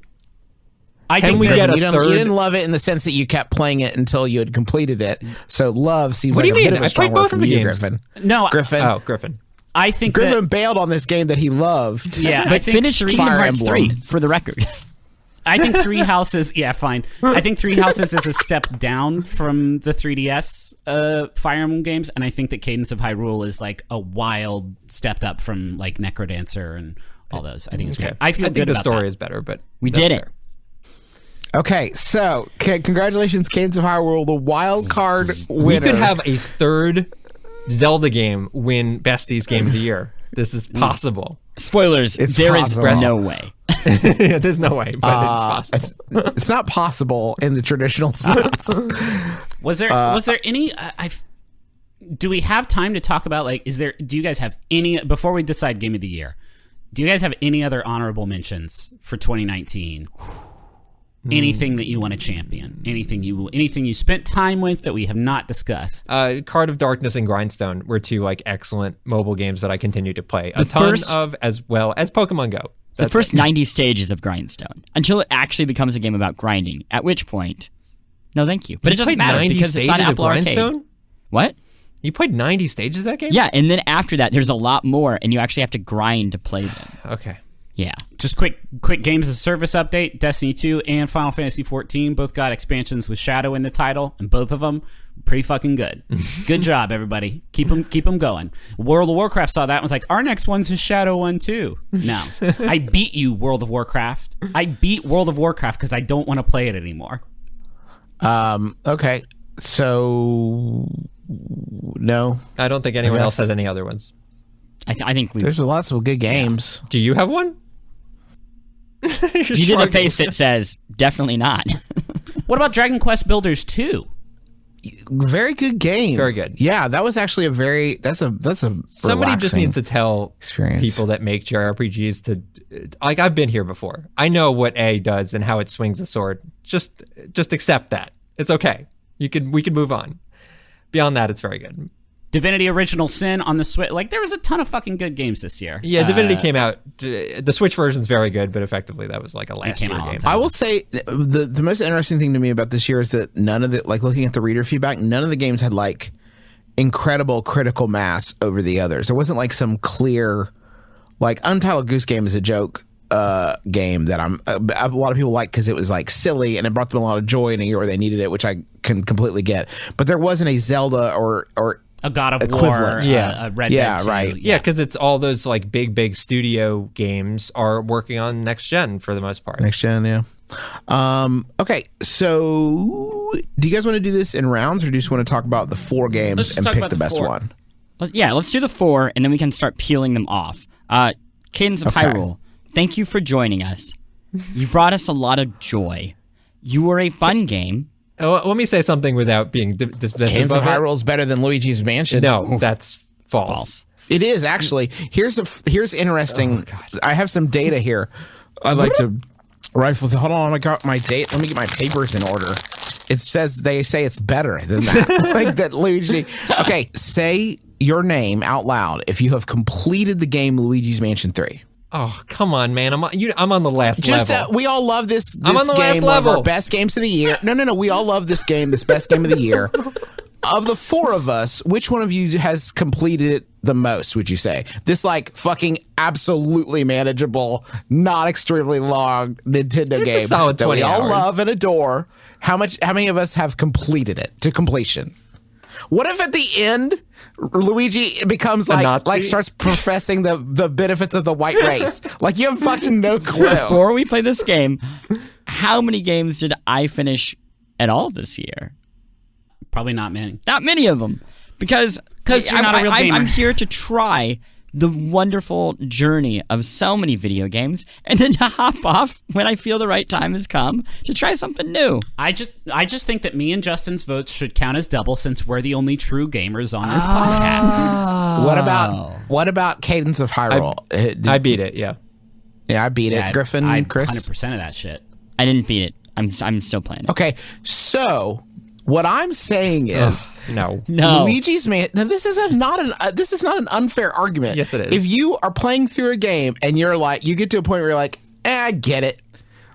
I Can think we that- get a you third? didn't love it in the sense that you kept playing it until you had completed it. So love seems What like do a you bit mean? of a I strong played word both from of the you, games. Griffin. No, Griffin. Oh, Griffin. I think Griffin that, bailed on this game that he loved. yeah, I But think finish Kingdom Fire Hearts Emblem. 3 for the record. I think Three Houses. Yeah, fine. I think Three Houses is a step down from the 3DS Fire Emblem games, and I think that Cadence of Hyrule is like a wild stepped up from like Necrodancer and all those. I think it's great. I think the story is better, but we did it. Okay, so congratulations, Cadence of Hyrule, the wild card winner. We could have a third Zelda game win Besties Game of the Year. This is possible. Spoilers, there is no way. Yeah, there's no way, but it's possible. It's not possible in the traditional sense. Was there any... do we have time to talk about, like, do you guys have any... Before we decide Game of the Year, do you guys have any other honorable mentions for 2019? Anything that you want to champion? Anything you spent time with that we have not discussed? Card of Darkness and Grindstone were two like excellent mobile games that I continue to play a ton of, as well as Pokemon Go. The first 90 stages of Grindstone, until it actually becomes a game about grinding, at which point, no thank you. But it doesn't matter because it's on Apple Arcade. What? You played 90 stages of that game? Yeah, and then after that, there's a lot more, and you actually have to grind to play them. Okay. Yeah. Just quick games as a service update. Destiny 2 and Final Fantasy 14 both got expansions with Shadow in the title, and both of them pretty fucking good. Good job, everybody. Keep them going. World of Warcraft saw that and was like, our next one's a Shadow one too. No. I beat you, World of Warcraft. I beat World of Warcraft because I don't want to play it anymore. Okay. So no. I don't think anyone else has any other ones. I think there's lots of good games. Do you have one? You did a face that says definitely not. What about Dragon Quest Builders 2? Very good game. Very good. Yeah, that was actually that's a somebody just needs to tell experience. People that make JRPGs to like I've been here before. I know what A does and how it swings a sword. Just accept that. It's okay. We could move on. Beyond that, it's very good. Divinity Original Sin on the Switch. Like, there was a ton of fucking good games this year. Yeah, Divinity came out. The Switch version's very good, but effectively that was like a last year game. I will say the most interesting thing to me about this year is that none of the, like looking at the reader feedback, none of the games had like incredible critical mass over the others. There wasn't like some clear, like Untitled Goose Game is a joke game that a lot of people like because it was like silly and it brought them a lot of joy in a year where they needed it, which I can completely get. But there wasn't a Zelda or a God of equivalent. War, a Red Dead 2. Right. Yeah, because it's all those like big studio games are working on next gen for the most part. Next gen, yeah. Okay, so do you guys want to do this in rounds, or do you just want to talk about the 4 games and pick the best one? Yeah, let's do the 4, and then we can start peeling them off. Cadence of Hyrule, thank you for joining us. You brought us a lot of joy. You were a fun game. Oh, let me say something without being dismissive. Cadence of Hyrule is better than Luigi's Mansion. No, that's false. It is actually. Here's interesting. I have some data here. I'd like to rifle. Hold on, I got my date. Let me get my papers in order. They say it's better than that. Like that Luigi. Okay, say your name out loud if you have completed the game Luigi's Mansion 3. Oh, come on, man. I'm on the last level. We all love this I'm on the game, last one of level. our best games of the year. No. We all love this game, this best game of the year. Of the 4 of us, which one of you has completed it the most, would you say? This, like, fucking absolutely manageable, not extremely long Nintendo game that we all love and adore. How many of us have completed it to completion? What if at the end, Luigi becomes like starts professing the benefits of the white race? Like, you have fucking no clue. Before we play this game, how many games did I finish at all this year? Probably not many. Not many of them. Because you're not a real gamer. I'm here to try the wonderful journey of so many video games and then to hop off when I feel the right time has come to try something new. I just think that me and Justin's votes should count as double since we're the only true gamers on this podcast. What about Cadence of Hyrule? I beat it, yeah. Yeah, I beat it. Griffin, Chris? 100% of that shit. I didn't beat it. I'm still playing it. Okay, so what I'm saying is no. Luigi's Mansion. Now this is not an unfair argument. Yes, it is. If you are playing through a game and you're like, you get to a point where you're like, I get it.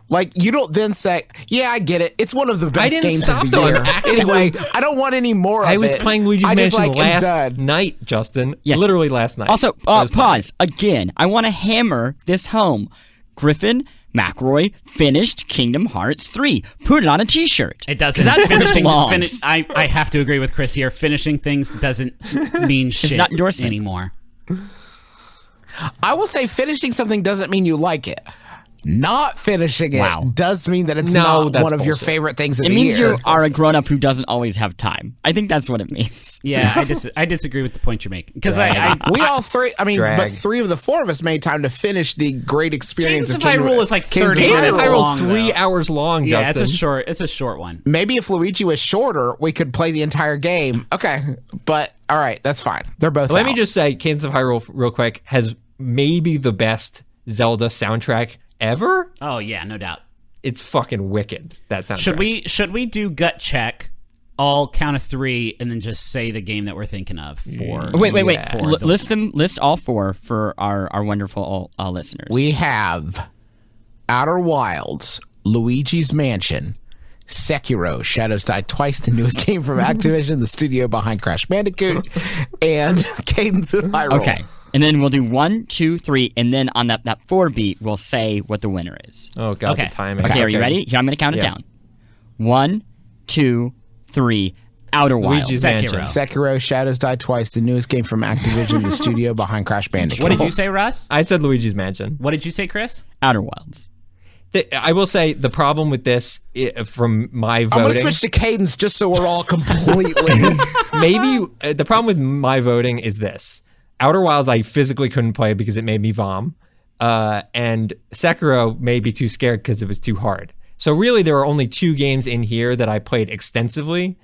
Like, you don't then say, yeah, I get it. It's one of the best games of the year. Anyway, I don't want any more of it. I was playing Luigi's Mansion last night, Justin. Yes. Literally last night. Also, pause. Again, I want to hammer this home. Griffin, McElroy finished Kingdom Hearts 3. Put it on a t-shirt. It doesn't. That's finishing. belongs. I have to agree with Chris here. Finishing things doesn't mean shit not endorsement anymore. I will say finishing something doesn't mean you like it. Not finishing it does mean that it's not one of your favorite things of the year. It means you are a grown-up who doesn't always have time. I think that's what it means. Yeah, I disagree with the point you're making. Because we all three, Drag. but 3 of the 4 of us made time to finish the great experience Cadence of of Hyrule is like 30 minutes Hyrule's long. 3 hours long, Yeah, Justin. it's a short one. Maybe if Luigi was shorter, we could play the entire game. Okay, but all right, that's fine. They're both Let out. me just say, Cadence of Hyrule, real quick, has maybe the best Zelda soundtrack ever. Oh yeah, no doubt. It's fucking wicked, that soundtrack. Should we do gut check, all count of 3, and then just say the game that we're thinking of for? Wait. Yeah. List all 4 for our wonderful listeners. We have Outer Wilds, Luigi's Mansion, Sekiro, Shadows Die Twice, the newest game from Activision, the studio behind Crash Bandicoot, and Cadence of Hyrule. Okay. And then we'll do 1, 2, 3, and then on that 4 beat, we'll say what the winner is. Oh, God, Okay. the timing. Okay, are you ready? Here, I'm going to count it down. 1, 2, 3, Outer Wilds. Luigi's Sekiro. Mansion. Sekiro, Shadows Die Twice, the newest game from Activision, the studio behind Crash Bandicoot. What did you say, Russ? I said Luigi's Mansion. What did you say, Chris? Outer Wilds. I will say the problem with this, from my I'm going to voting, switch to Cadence just so we're all completely... maybe the problem with my voting is this. Outer Wilds I physically couldn't play because it made me vom. And Sekiro made me too scared because it was too hard. So really there are only 2 games in here that I played extensively.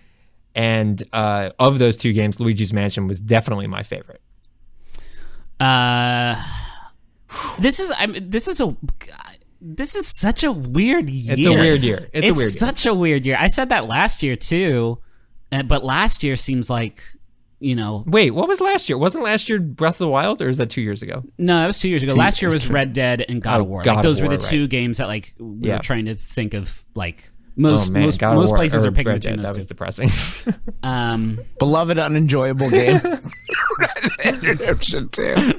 And of those 2 games, Luigi's Mansion was definitely my favorite. This is such a weird year. It's a weird year. It's such a weird year. I said that last year too, but last year seems like, you know. Wait, what was last year? Wasn't last year Breath of the Wild, or is that 2 years ago? No, that was 2 years ago. Last year was Red Dead and God of War. God Like, those of were War, the 2 games that like we were trying to think of. Like most God of War, places or are picking Red between Dead, those that was 2. depressing. Beloved, unenjoyable game. Red Dead Redemption 2.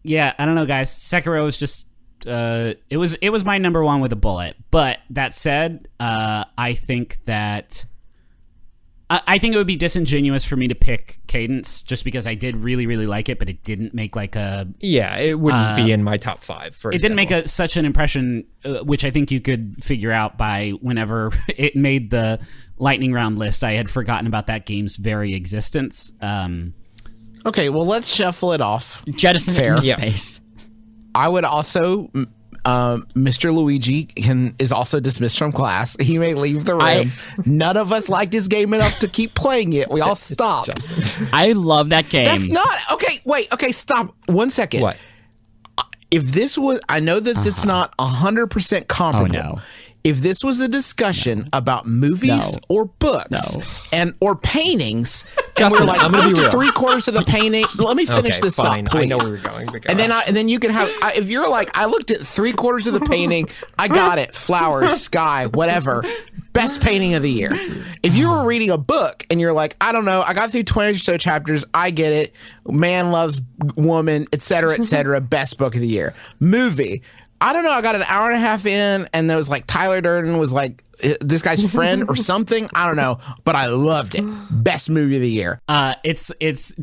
Yeah, I don't know, guys. Sekiro was just it was my number 1 with a bullet. But that said, I think it would be disingenuous for me to pick Cadence just because I did really, really like it, but it didn't make like a... Yeah, it wouldn't be in my top 5, for It didn't make such an impression, which I think you could figure out by whenever it made the lightning round list. I had forgotten about that game's very existence. Okay, well, let's shuffle it off. Jettison Fair. into Yeah. space. I would also... Mr. Luigi is also dismissed from class. He may leave the room. None of us liked his game enough to keep playing it. We all stopped. I love that game. That's not... Okay, wait. Okay, stop. 1 second. What? If this was... I know that it's not 100% comparable. Oh, no. If this was a discussion about movies or books or paintings, and Justin, we're like, I'm gonna up be to real. 3/4 of the painting. Let me finish this fine. thought, please. I know where we're going. And then you can have, if you're like, I looked at 3/4 of the painting, I got it, flowers, sky, whatever, best painting of the year. If you were reading a book and you're like, I don't know, I got through 20 or so chapters, I get it, man loves woman, etc., best book of the year. Movie, I don't know, I got an hour and a half in and there was like Tyler Durden was like this guy's friend or something. I don't know, but I loved it. Best movie of the year. It's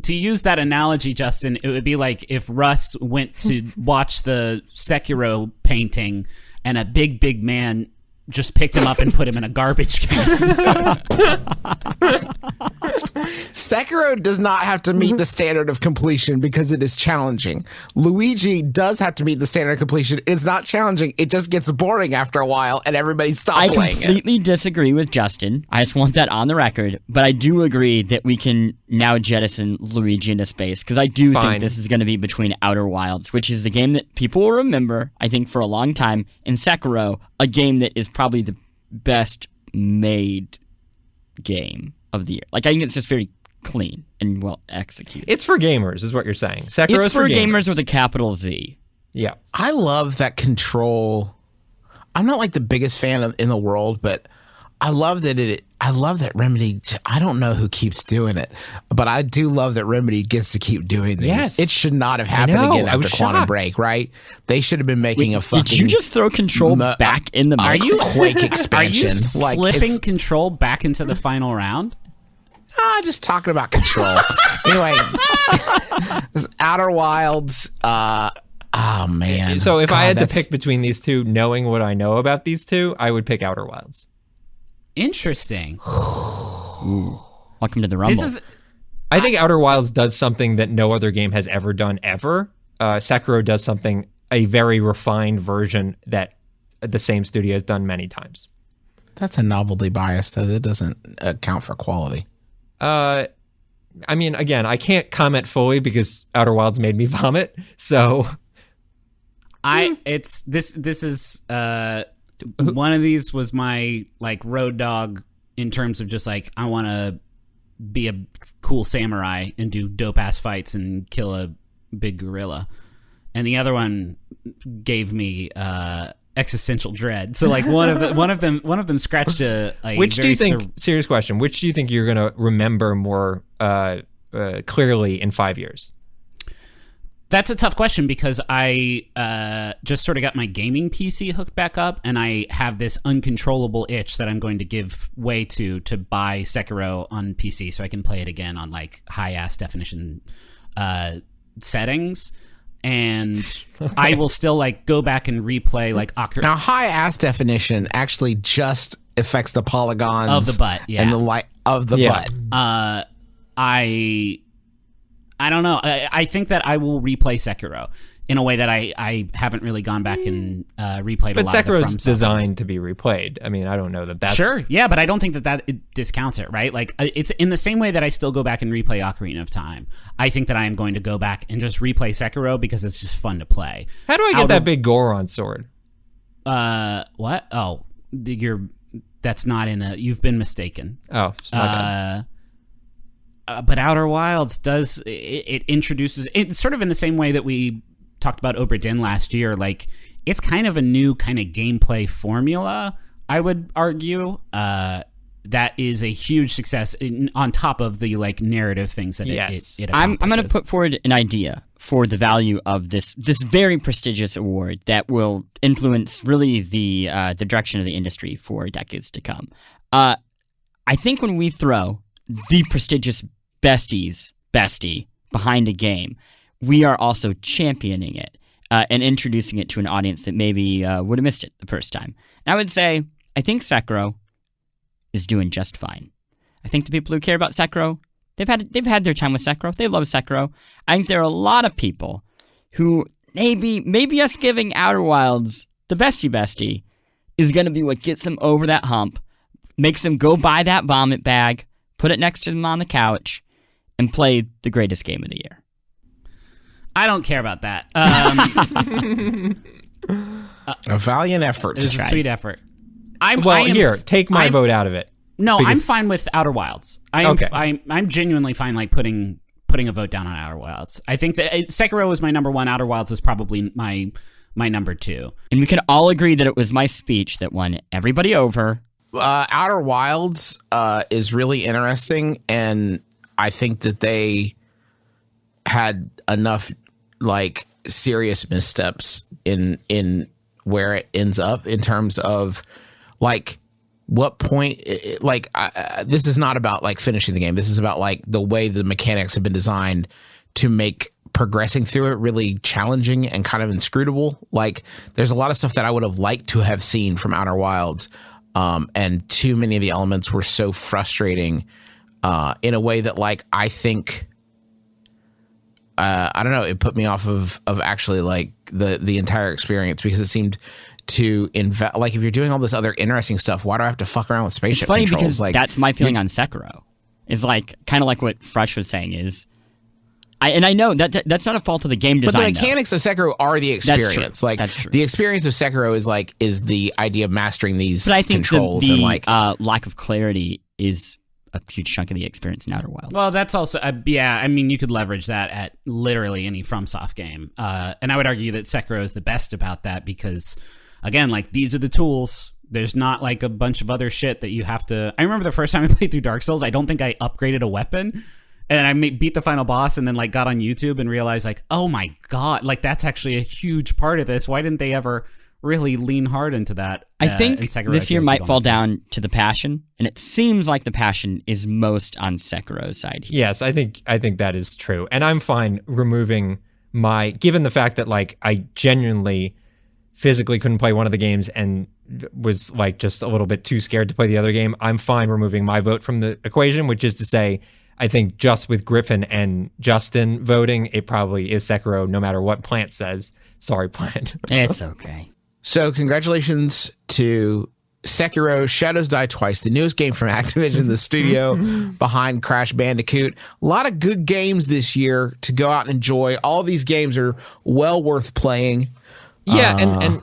to use that analogy, Justin, it would be like if Russ went to watch the Sekiro painting and a big man just picked him up and put him in a garbage can. Sekiro does not have to meet the standard of completion because it is challenging. Luigi does have to meet the standard of completion. It's not challenging. It just gets boring after a while and everybody stops playing it. I completely disagree with Justin. I just want that on the record. But I do agree that we can now jettison Luigi into space because I do think this is going to be between Outer Wilds, which is the game that people will remember, I think, for a long time, and Sekiro, a game that is probably the best made game of the year. Like, I think it's just very clean and well executed. It's for gamers, is what you're saying. Sekiro It's for gamers with a capital Z. Yeah. I love that control. I'm not like the biggest fan in the world, but I love that Remedy. I don't know who keeps doing it, but I do love that Remedy gets to keep doing these. Yes. It should not have happened again after Quantum Break, right? They should have been making a fucking. Did you just throw Control back in the mix? Are you Quake expansion? Are you slipping it's- Control back into the final round? Just talking about Control. Anyway, this Outer Wilds. Oh man. So if I had to that's- pick between these two, knowing what I know about these two, I would pick Outer Wilds. Interesting. Welcome to the Rumble. This is I think Outer Wilds does something that no other game has ever done ever. Sekiro does something, a very refined version that the same studio has done many times. That's a novelty bias, though. That doesn't account for quality. I mean, again, I can't comment fully because Outer Wilds made me vomit. So this is one of these was my like road dog in terms of just like I want to be a cool samurai and do dope ass fights and kill a big gorilla, and the other one gave me existential dread. So like one of them scratched a which do very you think? Serious question. Which do you think you're gonna remember more clearly in 5 years? That's a tough question because I just sort of got my gaming PC hooked back up, and I have this uncontrollable itch that I'm going to give way to buy Sekiro on PC so I can play it again on like high ass definition settings, and I will still like go back and replay like Now, high ass definition actually just affects the polygons of the butt, yeah, and the light of the butt. I don't know. I think that I will replay Sekiro in a way that I haven't really gone back and replayed a lot of the Sekiro's From designed to be replayed. I mean, I don't know that that's... Sure, yeah, but I don't think that it discounts it, right? Like, it's in the same way that I still go back and replay Ocarina of Time. I think that I am going to go back and just replay Sekiro because it's just fun to play. How do I get that big Goron sword? What? Oh, that's not in the... You've been mistaken. Oh, my bad. But Outer Wilds does it introduces it's sort of in the same way that we talked about Obra Dinn last year. Like it's kind of a new kind of gameplay formula. I would argue that is a huge success on top of the like narrative things that it I'm going to put forward an idea for the value of this very prestigious award that will influence really the direction of the industry for decades to come. I think when we throw the prestigious bestie behind a game, we are also championing it and introducing it to an audience that maybe would have missed it the first time. And I would say, I think Sekiro is doing just fine. I think the people who care about Sekiro, they've had their time with Sekiro. They love Sekiro. I think there are a lot of people who maybe us giving Outer Wilds the bestie is going to be what gets them over that hump, makes them go buy that vomit bag, put it next to them on the couch, and play the greatest game of the year. I don't care about that. A valiant effort. It's a sweet effort. Take my vote out of it. No, I'm fine with Outer Wilds. Okay. I'm genuinely fine like putting a vote down on Outer Wilds. I think that Sekiro was my number one. Outer Wilds was probably my number two. And we can all agree that it was my speech that won everybody over. Outer Wilds is really interesting, and I think that they had enough like serious missteps in where it ends up in terms of like what point this is not about like finishing the game. This is about like the way the mechanics have been designed to make progressing through it really challenging and kind of inscrutable. Like there's a lot of stuff that I would have liked to have seen from Outer Wilds. And too many of the elements were so frustrating in a way that, like, I think, I don't know, it put me off of actually, like, the entire experience because it seemed to like, if you're doing all this other interesting stuff, why do I have to fuck around with spaceship controls? It's funny controls? because like, that's my feeling on Sekiro. It's like, kind of like what Frush was saying is, I know that's not a fault of the game design. But the mechanics of Sekiro are the experience. That's true. Like That's true. the experience of Sekiro is the idea of mastering these But I think controls the and like lack of clarity is a huge chunk of the experience in Outer Wilds. Well, that's also I mean, you could leverage that at literally any FromSoft game, and I would argue that Sekiro is the best about that because, again, like these are the tools. There's not like a bunch of other shit that you have to. I remember the first time I played through Dark Souls, I don't think I upgraded a weapon. And I beat the final boss and then like got on YouTube and realized like, oh my God, like that's actually a huge part of this. Why didn't they ever really lean hard into that? I think this year might fall down to the passion, and it seems like the passion is most on Sekiro's side here. Yes, I think that is true. And I'm fine removing given the fact that like I genuinely physically couldn't play one of the games and was like just a little bit too scared to play the other game, I'm fine removing my vote from the equation, which is to say, I think just with Griffin and Justin voting, it probably is Sekiro no matter what Plante says. Sorry, Plante. It's okay. So congratulations to Sekiro Shadows Die Twice, the newest game from Activision, the studio behind Crash Bandicoot. A lot of good games this year to go out and enjoy. All these games are well worth playing. Yeah,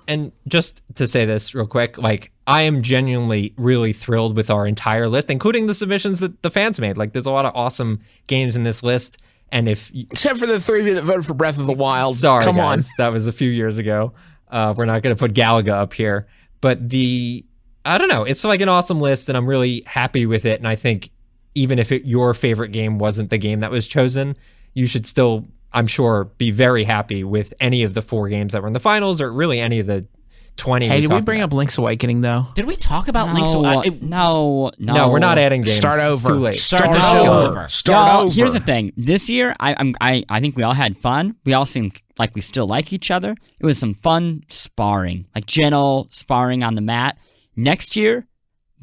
and just to say this real quick, like I am genuinely really thrilled with our entire list, including the submissions that the fans made. Like there's a lot of awesome games in this list. And except for the 3 of you that voted for Breath of the Wild. Sorry, Come guys, on. That was a few years ago. We're not going to put Galaga up here. But I don't know. It's like an awesome list, and I'm really happy with it. And I think even if your favorite game wasn't the game that was chosen, you should still, I'm sure, be very happy with any of the 4 games that were in the finals, or really any of the 20. Hey, did we bring up Link's Awakening, though? Did we talk about Link's Awakening? No, we're not adding games. Start over. It's too late. Start the show over. Start over. Here's the thing. This year, I think we all had fun. We all seemed like we still like each other. It was some fun sparring, like gentle sparring on the mat. Next year,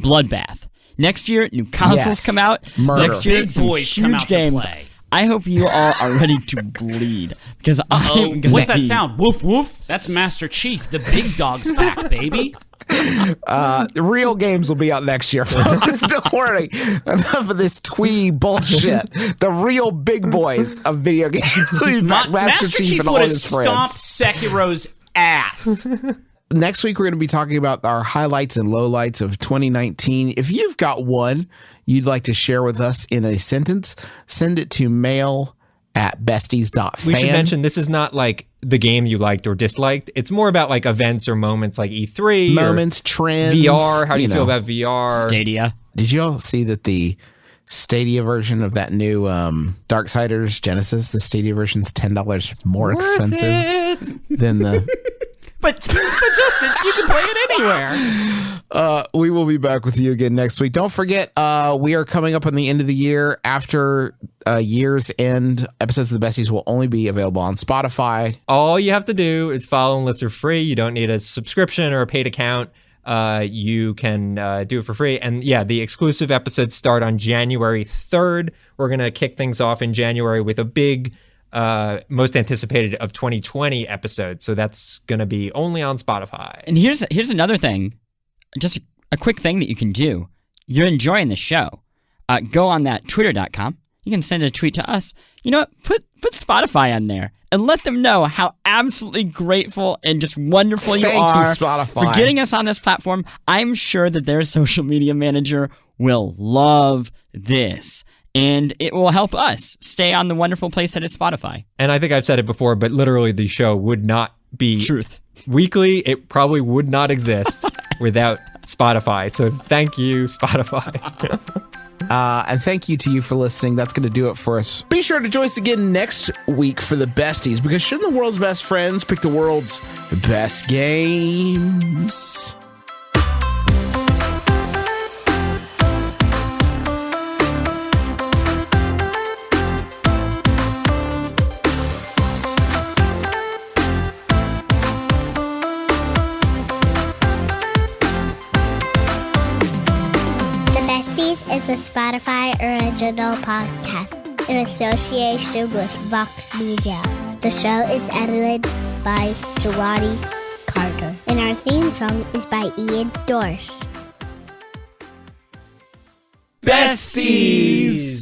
bloodbath. Next year, new consoles come out. Murder. Next year, Big some boys huge come out games. to play. I hope you all are ready to bleed, because I'm gonna What's that be- sound? Woof woof. That's Master Chief. The big dog's back, baby. The real games will be out next year, folks. Don't worry. Enough of this twee bullshit. The real big boys of video games will be back. Master Chief and all would have his stomped friends. Sekiro's ass. Next week, we're going to be talking about our highlights and lowlights of 2019. If you've got one you'd like to share with us in a sentence, send it to mail@besties.fan. We should mention this is not like the game you liked or disliked. It's more about like events or moments like E3. Moments, trends. VR. How do you feel about VR? Stadia. Did you all see that the Stadia version of that new Darksiders Genesis, the Stadia version's $10 more expensive than the... But Justin, you can play it anywhere. We will be back with you again next week. Don't forget, we are coming up on the end of the year. After year's end, episodes of the Besties will only be available on Spotify. All you have to do is follow and listen for free. You don't need a subscription or a paid account. You can do it for free. And yeah, the exclusive episodes start on January 3rd. We're going to kick things off in January with a big most anticipated of 2020 episode. So that's going to be only on Spotify. And here's another thing, just a quick thing that you can do. You're enjoying the show. Go on that twitter.com. You can send a tweet to us. You know what? Put Spotify on there and let them know how absolutely grateful and just wonderful you are Spotify, for getting us on this platform. I'm sure that their social media manager will love this. And it will help us stay on the wonderful place that is Spotify. And I think I've said it before, but literally the show would not be Truth. weekly. It probably would not exist without Spotify. So thank you, Spotify. And thank you to you for listening. That's going to do it for us. Be sure to join us again next week for the Besties, because shouldn't the world's best friends pick the world's best games? Is a Spotify original podcast in association with Vox Media. The show is edited by Jelani Carter, and our theme song is by Ian Dorsch. Besties!